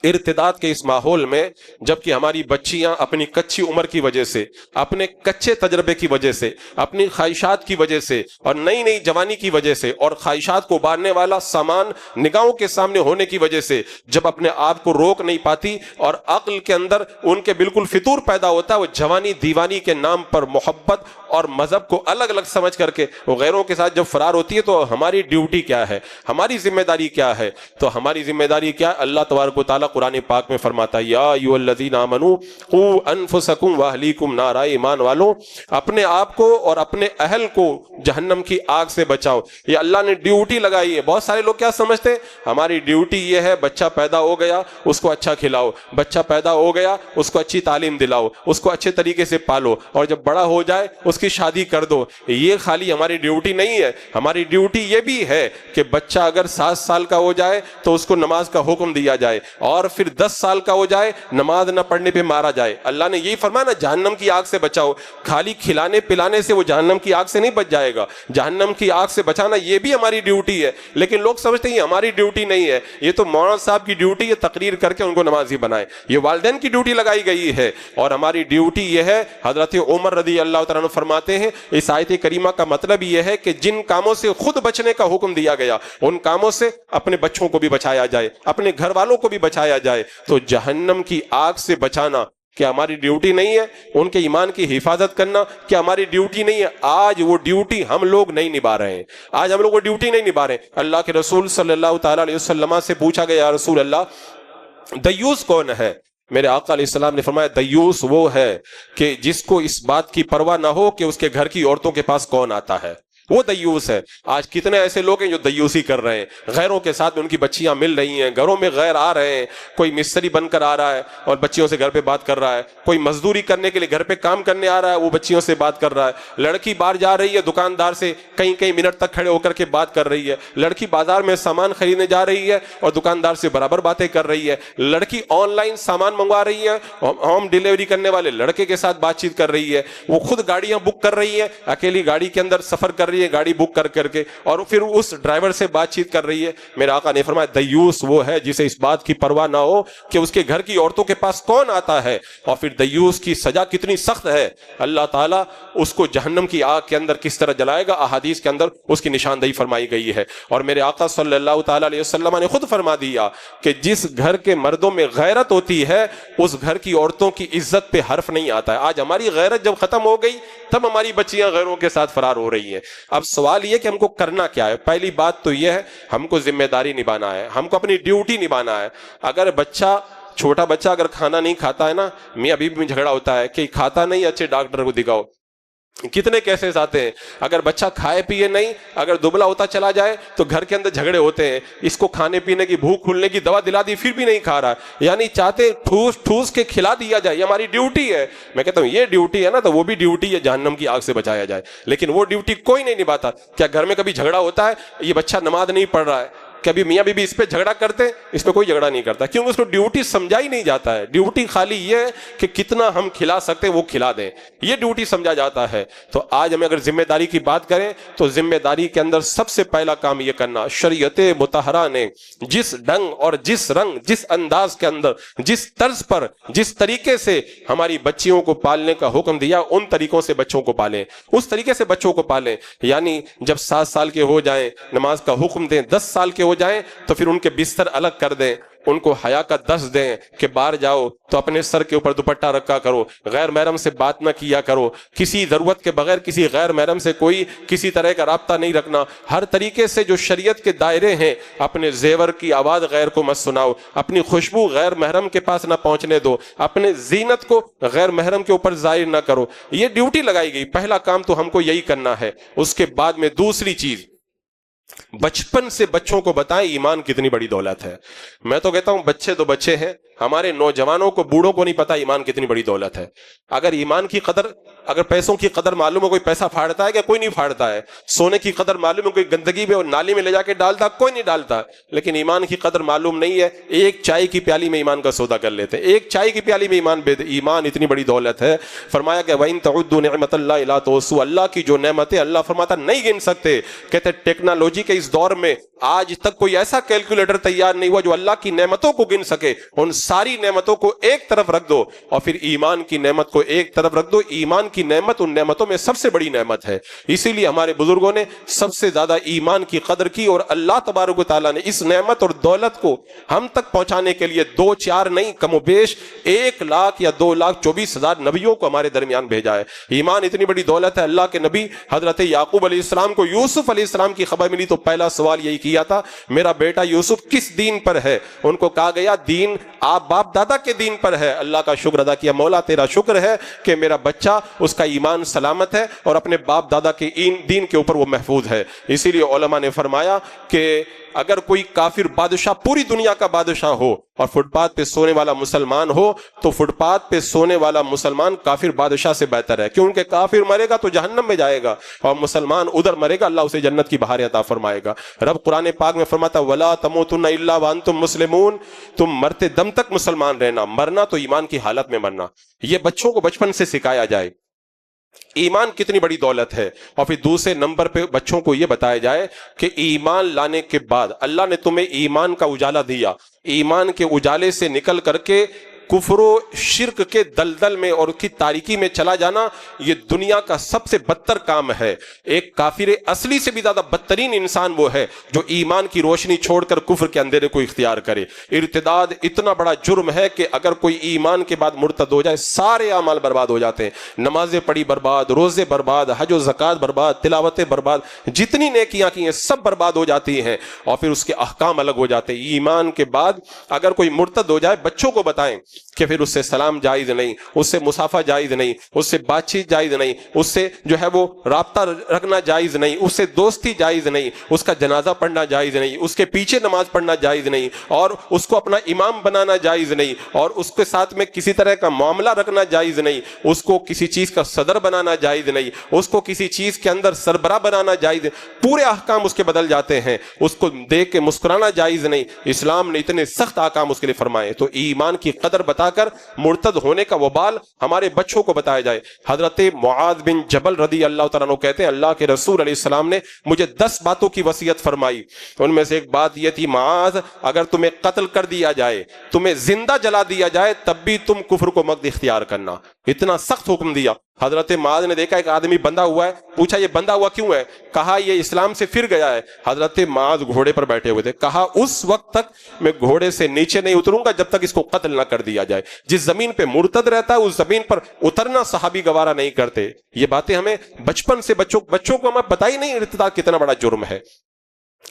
ارتداد کے اس ماحول میں، جبکہ ہماری بچیاں اپنی کچی عمر کی وجہ سے، اپنے کچے تجربے کی وجہ سے، اپنی خواہشات کی وجہ سے اور نئی نئی جوانی کی وجہ سے اور خواہشات کو ابھارنے والا سامان نگاہوں کے سامنے ہونے کی وجہ سے جب اپنے آپ کو روک نہیں پاتی اور عقل کے اندر ان کے بالکل فطور پیدا ہوتا ہے، وہ جوانی دیوانی کے نام پر محبت اور مذہب کو الگ الگ سمجھ کر کے وہ غیروں کے ساتھ جب فرار ہوتی ہے، تو ہماری ڈیوٹی کیا ہے، ہماری ذمہ داری کیا ہے؟ تو ہماری ذمہ داری کیا ہے؟ اللہ تبارک و تعالیٰ قرآن پاک میں فرماتا ہے یا ایھا الذین آمنوا قوا انفسکم واہلیکم نارا، ایمان والو اپنے آپ کو اور اپنے اہل کو جہنم کی آگ سے بچاؤ۔ یہ اللہ نے ڈیوٹی لگائی ہے۔ بہت سارے لوگ کیا سمجھتے ہیں ہماری ڈیوٹی یہ ہے بچہ پیدا ہو گیا اس کو اچھا کھلاؤ، بچہ پیدا ہو گیا اس کو اچھی تعلیم دلاؤ، اس کو اچھے طریقے سے پالو، اور جب بڑا ہو جائے اس کی شادی کر دو۔ یہ خالی ہماری ڈیوٹی نہیں ہے، ہماری ڈیوٹی یہ بھی ہے کہ بچہ اگر 7 سال کا ہو جائے تو اس کو نماز کا حکم دیا جائے، اور پھر 10 سال کا ہو جائے نماز نہ پڑھنے پہ مارا جائے۔ اللہ نے یہی فرمایا نا جہنم کی آگ سے بچاؤ۔ خالی کھلانے پلانے سے وہ جہنم کی آگ سے نہیں بچ جائے گا، جہنم کی آگ سے بچانا یہ بھی ہماری ڈیوٹی ہے، لیکن لوگ سمجھتے ہیں یہ ہماری ڈیوٹی نہیں ہے، یہ تو مولانا صاحب کی ڈیوٹی ہے تقریر کر کے ان کو نمازی بنائے، یہ والدین کی ڈیوٹی لگائی گئی ہے۔ اور ہماری ڈیوٹی یہ ہے، حضرت عمر رضی اللہ تعالیٰ عنہ فرماتے ہیں اس آیت کریمہ کا مطلب یہ ہے کہ جن کاموں سے خود بچنے کا حکم دیا گیا ان کاموں سے اپنے بچوں کو بھی بچایا جائے، اپنے گھر والوں کو بھی بچایا جائے۔ تو جہنم کی آگ سے بچانا کیا ہماری ڈیوٹی نہیں ہے؟ ان کے ایمان کی حفاظت کرنا کیا ہماری ڈیوٹی نہیں ہے؟ آج وہ ڈیوٹی ہم لوگ نہیں نبھا رہے ہیں، آج ہم لوگ وہ ڈیوٹی نہیں نبھا رہے ہیں۔ اللہ کے رسول صلی اللہ تعالیٰ علیہ وسلم سے پوچھا گیا یا رسول اللہ دیوس کون ہے؟ میرے آقا علیہ السلام نے فرمایا دیوس وہ ہے کہ جس کو اس بات کی پرواہ نہ ہو کہ اس کے گھر کی عورتوں کے پاس کون آتا ہے۔ وہ دیوس ہے۔ آج کتنے ایسے لوگ ہیں جو دیوسی کر رہے ہیں، غیروں کے ساتھ میں ان کی بچیاں مل رہی ہیں، گھروں میں غیر آ رہے ہیں، کوئی مستری بن کر آ رہا ہے اور بچیوں سے گھر پہ بات کر رہا ہے، کوئی مزدوری کرنے کے لیے گھر پہ کام کرنے آ رہا ہے، وہ بچیوں سے بات کر رہا ہے، لڑکی باہر جا رہی ہے دکاندار سے کئی منٹ تک کھڑے ہو کر کے بات کر رہی ہے، لڑکی بازار میں سامان خریدنے جا رہی ہے اور دکاندار سے برابر باتیں کر رہی ہے، لڑکی آن لائن سامان منگوا رہی ہے، ہوم ڈیلیوری کرنے والے لڑکے کے ساتھ بات چیت کر رہی ہے، وہ خود گاڑیاں بک کر رہی ہے، اکیلی گاڑی کے اندر سفر کر رہی ہے گاڑی بک کر کر کے، اور پھر اس ڈرائیور سے بات چیت کر رہی ہے۔ میرے آقا نے فرمایا دیوس وہ ہے جسے اس بات کی پرواہ نہ ہو کہ اس کے گھر کی عورتوں کے پاس کون آتا ہے، اور پھر دیوس کی سزا کتنی سخت ہے، اللہ تعالیٰ اس کو جہنم کی آگ کے اندر کس طرح جلائے گا، احادیث کے اندر اس کی نشاندہی فرمائی گئی ہے۔ اور میرے آقا صلی اللہ تعالیٰ علیہ وسلم نے خود فرما دیا کہ جس گھر کے مردوں میں غیرت ہوتی ہے اس گھر کی عورتوں کی عزت پہ حرف نہیں آتا ہے۔ آج ہماری غیرت جب ختم ہو گئی تب ہماری بچیاں غیروں کے ساتھ فرار ہو رہی ہیں۔ اب سوال یہ کہ ہم کو کرنا کیا ہے؟ پہلی بات تو یہ ہے ہم کو ذمہ داری نبھانا ہے، ہم کو اپنی ڈیوٹی نبھانا ہے۔ اگر بچہ، چھوٹا بچہ اگر کھانا نہیں کھاتا ہے نا، میاں بیوی میں جھگڑا ہوتا ہے کہ کھاتا نہیں، اچھے ڈاکٹر کو دکھاؤ، کتنے کیسز آتے ہیں۔ اگر بچہ کھائے پیے نہیں، اگر دبلا ہوتا چلا جائے تو گھر کے اندر جھگڑے ہوتے ہیں، اس کو کھانے پینے کی بھوک کھلنے کی دوا دلا دی پھر بھی نہیں کھا رہا، یعنی چاہتے ٹھوس ٹھوس کے کھلا دیا جائے، یہ ہماری ڈیوٹی ہے۔ میں کہتا ہوں یہ ڈیوٹی ہے نا تو وہ بھی ڈیوٹی ہے جہنم کی آگ سے بچایا جائے، لیکن وہ ڈیوٹی کوئی نہیں نبھاتا۔ کیا گھر میں کبھی جھگڑا ہوتا ہے یہ بچہ نماز نہیں پڑھ رہا ہے، کبھی میاں بیوی اس پہ جھگڑا کرتے ہیں؟ اس پہ کوئی جھگڑا نہیں کرتا، کیونکہ اس کو ڈیوٹی سمجھا ہی نہیں جاتا ہے۔ ڈیوٹی خالی یہ ہے کہ کتنا ہم کھلا سکتے ہیں وہ کھلا دیں، یہ ڈیوٹی سمجھا جاتا ہے۔ تو آج ہمیں اگر ذمہ داری کی بات کریں تو ذمہ داری کے اندر سب سے پہلا کام یہ کرنا، شریعت مطہرہ نے جس ڈھنگ اور جس رنگ، جس انداز کے اندر، جس طرز پر، جس طریقے سے ہماری بچیوں کو پالنے کا حکم دیا ان طریقوں سے بچوں کو پالیں، اس طریقے سے بچوں کو پالیں۔ یعنی جب 7 سال کے ہو جائیں نماز کا حکم دیں، 10 سال کے ہو جائیں تو پھر ان کے بستر الگ کر دیں، ان کو حیا کا درس دیں کہ باہر جاؤ تو اپنے سر کے اوپر دوپٹہ رکھا کرو، غیر محرم سے بات نہ کیا کرو، کسی ضرورت کے بغیر کسی غیر محرم سے کوئی کسی طرح کا رابطہ نہیں رکھنا، ہر طریقے سے جو شریعت کے دائرے ہیں، اپنے زیور کی آواز غیر کو مت سناؤ، اپنی خوشبو غیر محرم کے پاس نہ پہنچنے دو، اپنے زینت کو غیر محرم کے اوپر ظاہر نہ کرو۔ یہ ڈیوٹی لگائی گئی، پہلا کام تو ہم کو یہی کرنا ہے۔ اس کے بعد میں دوسری چیز، بچپن سے بچوں کو بتائیں ایمان کتنی بڑی دولت ہے۔ میں تو کہتا ہوں بچے تو بچے ہیں، ہمارے نوجوانوں کو، بوڑھوں کو نہیں پتا ایمان کتنی بڑی دولت ہے۔ اگر ایمان کی قدر، اگر پیسوں کی قدر معلوم ہو، کوئی پیسہ پھاڑتا ہے کہ کوئی نہیں پھاڑتا ہے، سونے کی قدر معلوم ہے، کوئی گندگی میں اور نالی میں لے جا کے ڈالتا، کوئی نہیں ڈالتا، لیکن ایمان کی قدر معلوم نہیں ہے۔ ایک چائے کی پیالی میں ایمان کا سودا کر لیتے ہیں، ایک چائے کی پیالی میں ایمان اتنی بڑی دولت ہے۔ فرمایا کہ وَإِن تَعُدُّوا نِعْمَةَ اللَّهِ لَا تُحْصُوهَا، اللہ کی جو نعمتیں اللہ فرماتا نہیں گن سکتے۔ کہتے ٹیکنالوجی کے اس دور میں آج تک کوئی ایسا کیلکولیٹر تیار نہیں ہوا جو اللہ کی نعمتوں کو گن سکے۔ ان ساری نعمتوں کو ایک طرف رکھ دو اور پھر ایمان کی نعمت کو ایک طرف رکھ دو۔ ایمان کی نعمت ان نعمتوں میں سب سے بڑی نعمت ہے، اسی لیے ہمارے بزرگوں نے سب سے زیادہ ایمان کی قدر کی، اور اللہ تبارک و تعالیٰ نے اس نعمت اور دولت کو ہم تک پہنچانے کے لیے 2 4 نہیں، کم و بیش 1 لاکھ یا 2,24,000 نبیوں کو ہمارے درمیان بھیجا ہے۔ ایمان اتنی بڑی دولت ہے۔ اللہ کے نبی حضرت یعقوب علیہ السلام کو یوسف علیہ السلام کی خبر ملی تو پہلا سوال یہی کیا تھا، میرا بیٹا یوسف کس دین پر ہے؟ ان کو کہا گیا دین آپ باپ دادا کے دین پر ہے۔ اللہ کا شکر ادا کیا، مولا تیرا شکر ہے کہ میرا بچہ، اس کا ایمان سلامت ہے اور اپنے باپ دادا کے دین کے اوپر وہ محفوظ ہے۔ اسی لیے علماء نے فرمایا کہ اگر کوئی کافر بادشاہ پوری دنیا کا بادشاہ ہو اور فٹ پاتھ پہ سونے والا مسلمان ہو تو فٹ پاتھ پہ سونے والا مسلمان کافر بادشاہ سے بہتر ہے، کیونکہ کافر مرے گا تو جہنم میں جائے گا اور مسلمان ادھر مرے گا اللہ اسے جنت کی بہاریں عطا فرمائے گا۔ رب قرآن پاک میں فرماتا وَلَا تَمُوتُنَّ إِلَّا وَأَنْتُمْ مُسْلِمُونَ، تم مرتے دم تک مسلمان رہنا، مرنا تو ایمان کی حالت میں مرنا۔ یہ بچوں کو بچپن سے سکھایا جائے ایمان کتنی بڑی دولت ہے، اور پھر دوسرے نمبر پہ بچوں کو یہ بتایا جائے کہ ایمان لانے کے بعد اللہ نے تمہیں ایمان کا اجالا دیا، ایمان کے اجالے سے نکل کر کے کفر و شرک کے دلدل میں اور کی تاریکی میں چلا جانا یہ دنیا کا سب سے بدتر کام ہے۔ ایک کافر اصلی سے بھی زیادہ بدترین انسان وہ ہے جو ایمان کی روشنی چھوڑ کر کفر کے اندھیرے کو اختیار کرے۔ ارتداد اتنا بڑا جرم ہے کہ اگر کوئی ایمان کے بعد مرتد ہو جائے سارے اعمال برباد ہو جاتے ہیں، نمازیں پڑھی برباد، روزے برباد، حج و زکوٰۃ برباد، تلاوتیں برباد، جتنی نیکیاں کی ہیں سب برباد ہو جاتی ہیں اور پھر اس کے احکام الگ ہو جاتے ہیں۔ ایمان کے بعد اگر کوئی مرتد ہو جائے، بچوں کو بتائیں کہ پھر اس سے سلام جائز نہیں، اس سے مسافہ جائز نہیں، اس سے بات چیت جائز نہیں، اس سے جو ہے وہ رابطہ رکھنا جائز نہیں، اس سے دوستی جائز نہیں، اس کا جنازہ پڑھنا جائز نہیں، اس کے پیچھے نماز پڑھنا جائز نہیں، اور اس کو اپنا امام بنانا جائز نہیں، اور اس کے ساتھ میں کسی طرح کا معاملہ رکھنا جائز نہیں، اس کو کسی چیز کا صدر بنانا جائز نہیں، اس کو کسی چیز کے اندر سربراہ بنانا جائز نہیں، پورے احکام اس کے بدل جاتے ہیں، اس کو دیکھ کے مسکرانا جائز نہیں۔ اسلام نے اتنے سخت احکام اس کے لیے فرمائے۔ تو ایمان کی قدر بتا کر مرتد ہونے کا وبال ہمارے بچوں کو بتایا جائے۔ حضرت معاذ بن جبل رضی اللہ تعالیٰ عنہ کہتے ہیں اللہ کے رسول علیہ السلام نے مجھے 10 باتوں کی وصیت فرمائی، ان میں سے ایک بات یہ تھی معاذ اگر تمہیں قتل کر دیا جائے، تمہیں زندہ جلا دیا جائے، تب بھی تم کفر کو مت اختیار کرنا۔ اتنا سخت حکم دیا۔ حضرت معاذ نے دیکھا ایک آدمی بندھا ہوا ہے، پوچھا یہ بندھا ہوا کیوں ہے؟ کہا یہ اسلام سے پھر گیا ہے۔ حضرت معاذ گھوڑے پر بیٹھے ہوئے تھے، کہا اس وقت تک میں گھوڑے سے نیچے نہیں اتروں گا جب تک اس کو قتل نہ کر دیا جائے۔ جس زمین پہ مرتد رہتا ہے اس زمین پر اترنا صحابی گوارا نہیں کرتے۔ یہ باتیں ہمیں بچپن سے بچوں کو ہمیں پتہ ہی نہیں ارتداد کتنا بڑا جرم ہے۔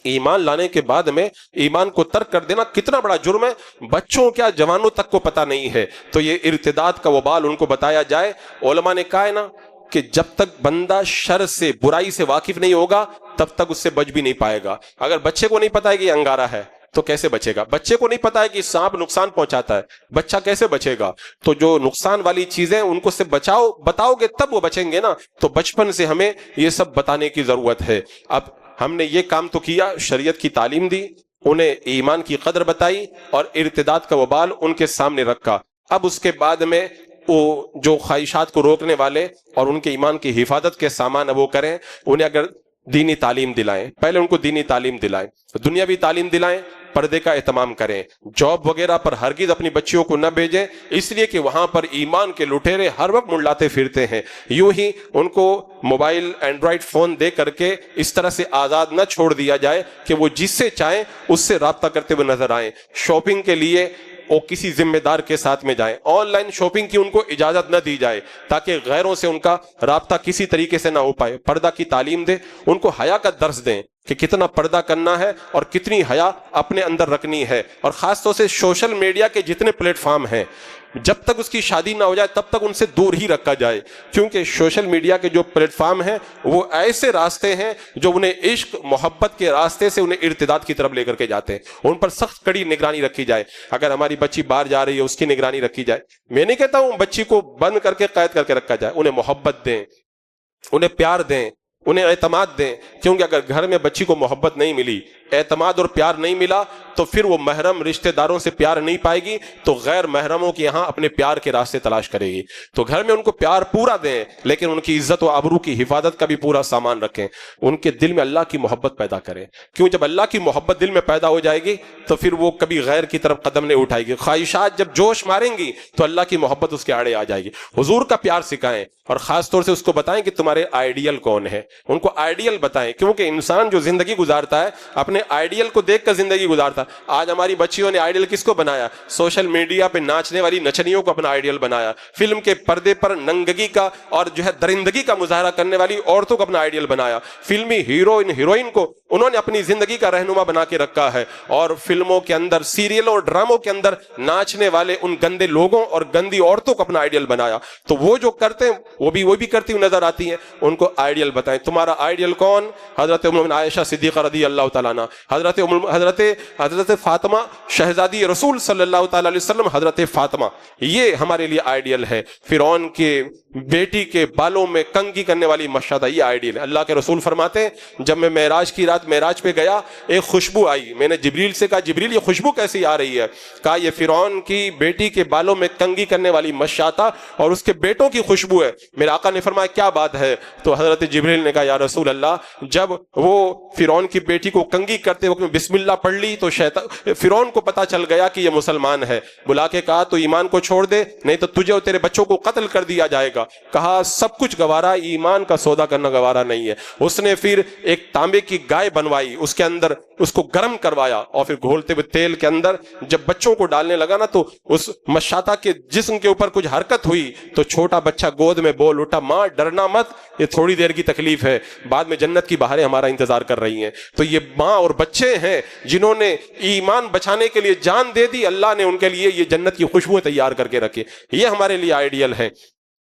ایمان لانے کے بعد میں ایمان کو ترک کر دینا کتنا بڑا جرم ہے، بچوں کیا جوانوں تک کو پتہ نہیں ہے۔ تو یہ ارتداد کا وبال ان کو بتایا جائے۔ علماء نے کہا ہے نا کہ جب تک بندہ شر سے برائی سے واقف نہیں ہوگا تب تک اس سے بچ بھی نہیں پائے گا۔ اگر بچے کو نہیں پتا ہے کہ یہ انگارہ ہے تو کیسے بچے گا؟ بچے کو نہیں پتا ہے کہ سانپ نقصان پہنچاتا ہے، بچہ کیسے بچے گا؟ تو جو نقصان والی چیزیں ان کو سے بتاؤ گے تب وہ بچیں گے نا۔ تو بچپن سے ہمیں یہ سب بتانے کی ضرورت ہے۔ اب ہم نے یہ کام تو کیا، شریعت کی تعلیم دی، انہیں ایمان کی قدر بتائی اور ارتداد کا وبال ان کے سامنے رکھا۔ اب اس کے بعد میں وہ جو خواہشات کو روکنے والے اور ان کے ایمان کی حفاظت کے سامان وہ کریں، انہیں اگر دینی تعلیم دلائیں، پہلے ان کو دینی تعلیم دلائیں، دنیاوی تعلیم دلائیں، پردے کا اہتمام کریں، جاب وغیرہ پر ہرگز اپنی بچیوں کو نہ بھیجیں، اس لیے کہ وہاں پر ایمان کے لٹیرے ہر وقت منڈلاتے پھرتے ہیں۔ یوں ہی ان کو موبائل اینڈرائڈ فون دے کر کے اس طرح سے آزاد نہ چھوڑ دیا جائے کہ وہ جس سے چاہیں اس سے رابطہ کرتے ہوئے نظر آئیں۔ شاپنگ کے لیے وہ کسی ذمہ دار کے ساتھ میں جائیں، آن لائن شاپنگ کی ان کو اجازت نہ دی جائے تاکہ غیروں سے ان کا رابطہ کسی طریقے سے نہ ہو پائے۔ پردہ کی تعلیم دیں، ان کو حیا کا درس دیں کہ کتنا پردہ کرنا ہے اور کتنی حیا اپنے اندر رکھنی ہے۔ اور خاص طور سے سوشل میڈیا کے جتنے پلیٹ فارم ہیں، جب تک اس کی شادی نہ ہو جائے تب تک ان سے دور ہی رکھا جائے، کیونکہ سوشل میڈیا کے جو پلیٹ فارم ہیں وہ ایسے راستے ہیں جو انہیں عشق محبت کے راستے سے انہیں ارتداد کی طرف لے کر کے جاتے ہیں۔ ان پر سخت کڑی نگرانی رکھی جائے۔ اگر ہماری بچی باہر جا رہی ہے اس کی نگرانی رکھی جائے۔ میں نہیں کہتا ہوں بچی کو بند کر کے قید کر کے رکھا جائے، انہیں محبت دیں، انہیں پیار دیں، انہیں اعتماد دیں، کیونکہ اگر گھر میں بچی کو محبت نہیں ملی، اعتماد اور پیار نہیں ملا تو پھر وہ محرم رشتہ داروں سے پیار نہیں پائے گی تو غیر محرموں کے یہاں اپنے پیار کے راستے تلاش کرے گی۔ تو گھر میں ان کو پیار پورا دیں لیکن ان کی عزت و آبرو کی حفاظت کا بھی پورا سامان رکھیں۔ ان کے دل میں اللہ کی محبت پیدا کریں، کیوں جب اللہ کی محبت دل میں پیدا ہو جائے گی تو پھر وہ کبھی غیر کی طرف قدم نہیں اٹھائے گی۔ خواہشات جب جوش ماریں گی تو اللہ کی محبت اس کے آڑے آ جائے گی۔ حضور کا پیار سکھائیں اور خاص طور سے اس کو بتائیں کہ تمہارے آئیڈیل کون ہے، ان کو آئیڈیل بتائیں، کیونکہ انسان جو زندگی گزارتا ہے اپنے آئیڈیل کو دیکھ کر زندگی گزارتا ہے۔ آج ہماری بچیوں نے آئیڈیل کس کو بنایا؟ سوشل میڈیا پہ ناچنے والی نچنیوں کو اپنا آئیڈیل بنایا، فلم کے پردے پر ننگگی کا اور جو ہے درندگی کا مظاہرہ کرنے والی عورتوں کو اپنا آئیڈیل بنایا، فلمی ہیروئن کو انہوں نے اپنی زندگی کا رہنما بنا کے رکھا ہے، اور فلموں کے اندر سیریلوں اور ڈراموں کے اندر ناچنے والے ان گندے لوگوں اور گندی عورتوں کو اپنا آئیڈیل بنایا۔ تو وہ جو کرتے ہیں وہ بھی کرتی ہوئی نظر آتی ہیں، ان کو آئیڈیل بتائیں۔ تمہارا آئیڈیل کون؟ حضرت ام المؤمنین عائشہ صدیقہ رضی اللہ تعالیٰ عنہ، حضرت فاطمہ شہزادی رسول صلی اللہ تعالیٰ علیہ وسلم، حضرت فاطمہ، یہ ہمارے لیے آئیڈیل ہے۔ فرعون کے بیٹی کے بالوں میں کنگھی کرنے والی مشہدہ، یہ آئیڈیل ہے۔ اللہ کے رسول فرماتے ہیں جب میں معراج کی رات معراج پہ گیا ایک خوشبو آئی، میں نے جبریل سے کہا جبریل یہ خوشبو کیسی آ رہی ہے؟ کہا یہ فرعون کی بیٹی کے بالوں میں کنگھی کرنے والی مشہدہ اور اس کے بیٹوں کی خوشبو ہے۔ میرے آقا نے فرمایا کیا بات ہے؟ تو حضرت جبریل نے کہا یا رسول اللہ جب وہ فرعون کی بیٹی کو کنگھی کرتے وقت میں بسم اللہ پڑھ لی تو فرعون کو پتا چل گیا کہ یہ مسلمان ہے، بلا کے کہا تو ایمان کو چھوڑ دے نہیں تو تجھے اور تیرے بچوں کو قتل کر دیا جائے گا۔ کہا سب کچھ گوارا، ایمان کا سودا کرنا گوارا نہیں ہے۔ اس نے پھر ایک تانبے کی گائے بنوائی، اس کے اندر اس کو گرم کروایا اور پھر گھولتے ہوئے تیل کے اندر جب بچوں کو ڈالنے لگا نا تو اس مشاطہ کے جسم کے اوپر کچھ حرکت ہوئی تو چھوٹا بچہ گود میں بول اٹھا، ماں ڈرنا مت، یہ تھوڑی دیر کی تکلیف ہے، بعد میں جنت کی بہاریں ہمارا انتظار کر رہی ہیں۔ تو یہ ماں اور بچے ہیں جنہوں نے ایمان بچانے کے لیے جان دے دی، اللہ نے ان کے لیے یہ جنت کی خوشبوئیں تیار کر کے رکھے، یہ ہمارے لیے آئیڈیل ہیں۔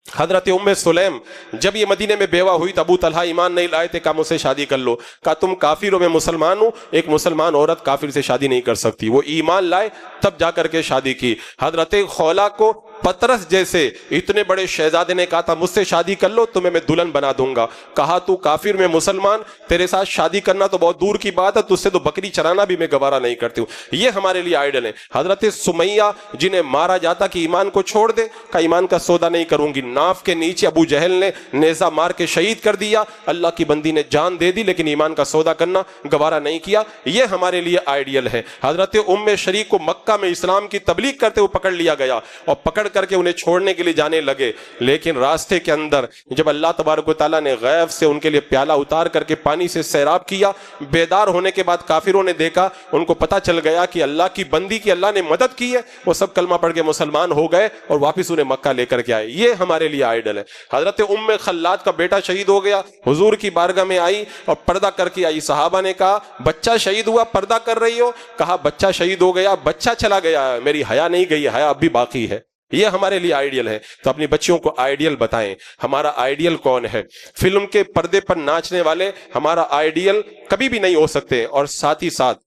حضرت ام سلیم جب یہ مدینے میں بیوہ ہوئی تو ابو طلحہ ایمان نہیں لائے تھے، کہا مجھ سے شادی کر لو، کہا تم کافر ہو میں مسلمان ہوں، ایک مسلمان عورت کافر سے شادی نہیں کر سکتی، وہ ایمان لائے تب جا کر کے شادی کی۔ حضرت خولہ کو پطرس جیسے اتنے بڑے شہزادے نے کہا تھا مجھ سے شادی کر لو تمہیں میں دلہن بنا دوں گا، کہا تو کافر میں مسلمان، تیرے ساتھ شادی کرنا تو بہت دور کی بات ہے، تجھ سے تو بکری چرانا بھی میں گوارا نہیں کرتی ہوں۔ یہ ہمارے لیے آئیڈل ہے۔ حضرت سمیہ جنہیں مارا جاتا کہ ایمان کو چھوڑ دے، کہا ایمان کا سودا نہیں کروں گی، ناف کے نیچے ابو جہل نے نیزہ مار کے شہید کر دیا، اللہ کی بندی نے جان دے دی لیکن ایمان کا سودا کرنا گوارا نہیں کیا، یہ ہمارے لیے آئیڈیل ہے۔ حضرت ام شریک کو مکہ میں اسلام کی تبلیغ کرتے ہوئے پکڑ لیا گیا اور پکڑ کر کے انہیں چھوڑنے کے لیے جانے لگے، لیکن راستے کے اندر جب اللہ تبارک و تعالیٰ نے غیب سے ان کے لیے پیالہ اتار کر کے پانی سے سیراب کیا، بیدار ہونے کے بعد کافروں نے دیکھا، ان کو پتہ چل گیا کہ اللہ کی بندی کی اللہ نے مدد کی ہے، وہ سب کلمہ پڑھ کے مسلمان ہو گئے اور واپس انہیں مکہ لے کر کے آئے۔ یہ ہمارے لیے آئیڈل ہے۔ حضرت ام خلاد کا بیٹا شہید ہو گیا، حضور کی بارگاہ میں آئی اور پردہ کر کے آئی، صحابہ نے کہا بچہ شہید ہوا پردہ کر رہی ہو، کہا بچہ شہید ہو گیا، بچہ چلا گیا، میری حیا نہیں گئی، حیا اب بھی باقی ہے۔ یہ ہمارے لیے آئیڈیل ہے، تو اپنی بچیوں کو آئیڈیل بتائیں ہمارا آئیڈیل کون ہے۔ فلم کے پردے پر ناچنے والے ہمارا آئیڈیل کبھی بھی نہیں ہو سکتے، اور ساتھ ہی ساتھ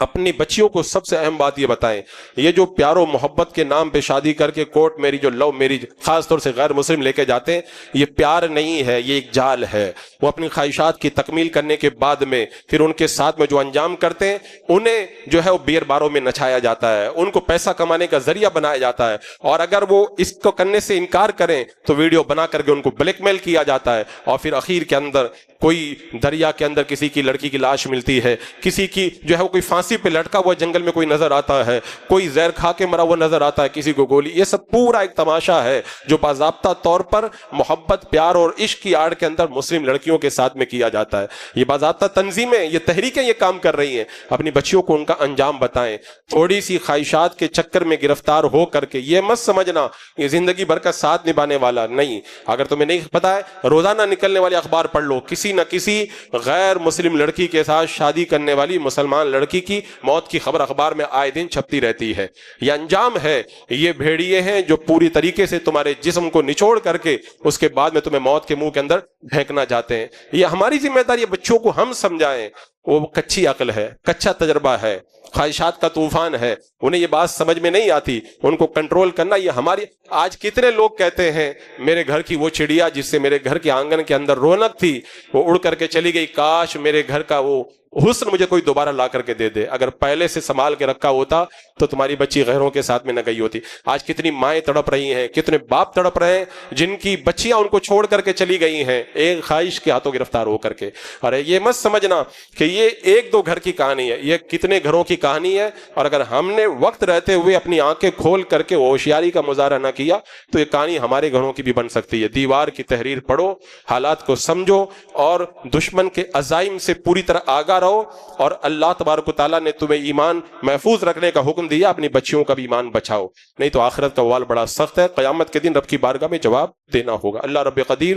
اپنی بچیوں کو سب سے اہم بات یہ بتائیں، یہ جو پیار و محبت کے نام پہ شادی کر کے کورٹ میرج جو لو میرج خاص طور سے غیر مسلم لے کے جاتے ہیں، یہ پیار نہیں ہے، یہ ایک جال ہے۔ وہ اپنی خواہشات کی تکمیل کرنے کے بعد میں پھر ان کے ساتھ میں جو انجام کرتے ہیں انہیں جو ہے وہ بیئر باروں میں نچایا جاتا ہے، ان کو پیسہ کمانے کا ذریعہ بنایا جاتا ہے، اور اگر وہ اس کو کرنے سے انکار کریں تو ویڈیو بنا کر کے ان کو بلیک میل کیا جاتا ہے، اور پھر اخیر کے اندر کوئی دریا کے اندر کسی کی لڑکی کی لاش ملتی ہے، کسی کی جو ہے وہ کوئی پھانسی پہ لٹکا ہوا جنگل میں کوئی نظر آتا ہے، کوئی زہر کھا کے مرا ہوا نظر آتا ہے، کسی کو گولی۔ یہ سب پورا ایک تماشا ہے جو باضابطہ طور پر محبت پیار اور عشق کی آڑ کے اندر مسلم لڑکیوں کے ساتھ میں کیا جاتا ہے۔ یہ باضابطہ تنظیمیں، یہ تحریکیں یہ کام کر رہی ہیں۔ اپنی بچیوں کو ان کا انجام بتائیں، تھوڑی سی خواہشات کے چکر میں گرفتار ہو کر کے یہ مت سمجھنا یہ زندگی بھر کا ساتھ نبھانے والا نہیں۔ اگر تمہیں نہیں پتا ہے روزانہ نکلنے والے اخبار پڑھ لو، کسی نہ کسی غیر مسلم لڑکی کے ساتھ شادی کرنے والی مسلمان لڑکی کی موت کی خبر اخبار میں آئے دن چھپتی رہتی ہے۔ یہ انجام ہے، یہ بھیڑیے ہیں جو پوری طریقے سے تمہارے جسم کو نچوڑ کر کے اس کے بعد میں تمہیں موت کے منہ کے اندر پھینکنا چاہتے ہیں۔ یہ ہماری ذمہ داری ہے، بچوں کو ہم سمجھائیں۔ وہ کچی عقل ہے، کچا تجربہ ہے، خواہشات کا طوفان ہے، انہیں یہ بات سمجھ میں نہیں آتی، ان کو کنٹرول کرنا یہ ہماری۔ آج کتنے لوگ کہتے ہیں میرے گھر کی وہ چڑیا جس سے میرے گھر کے آنگن کے اندر رونق تھی وہ اڑ کر کے چلی گئی، کاش میرے گھر کا وہ حسن مجھے کوئی دوبارہ لا کر کے دے دے، اگر پہلے سے سنبھال کے رکھا ہوتا تو تمہاری بچی غیروں کے ساتھ میں نہ گئی ہوتی۔ آج کتنی مائیں تڑپ رہی ہیں، کتنے باپ تڑپ رہے ہیں جن کی بچیاں ان کو چھوڑ کر کے چلی گئی ہیں ایک خواہش کے ہاتھوں گرفتار ہو کر کے۔ ارے یہ مت سمجھنا کہ یہ ایک دو گھر کی کہانی ہے، یہ کتنے گھروں کی کہانی ہے، اور اگر ہم نے وقت رہتے ہوئے اپنی آنکھیں کھول کر کے ہوشیاری کا مظاہرہ نہ کیا تو یہ کہانی ہمارے گھروں کی بھی بن سکتی ہے۔ دیوار کی تحریر پڑھو، حالات کو سمجھو، اور دشمن کے عزائم سے پوری طرح آگاہ رہو، اور اللہ تبارک و تعالیٰ نے تمہیں ایمان محفوظ رکھنے کا حکم دیا، اپنی بچیوں کا بھی ایمان بچاؤ، نہیں تو آخرت کا وال بڑا سخت ہے، قیامت کے دن رب کی بارگاہ میں جواب دینا ہوگا۔ اللہ رب قدیر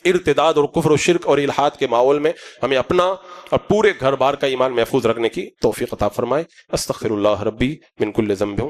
ارتداد اور کفر و شرک اور الحاد کے ماحول میں ہمیں اپنا اور پورے گھر بار کا ایمان محفوظ رکھنے کی توفیق عطا فرمائے۔ استغفر اللہ ربی من کل ذنب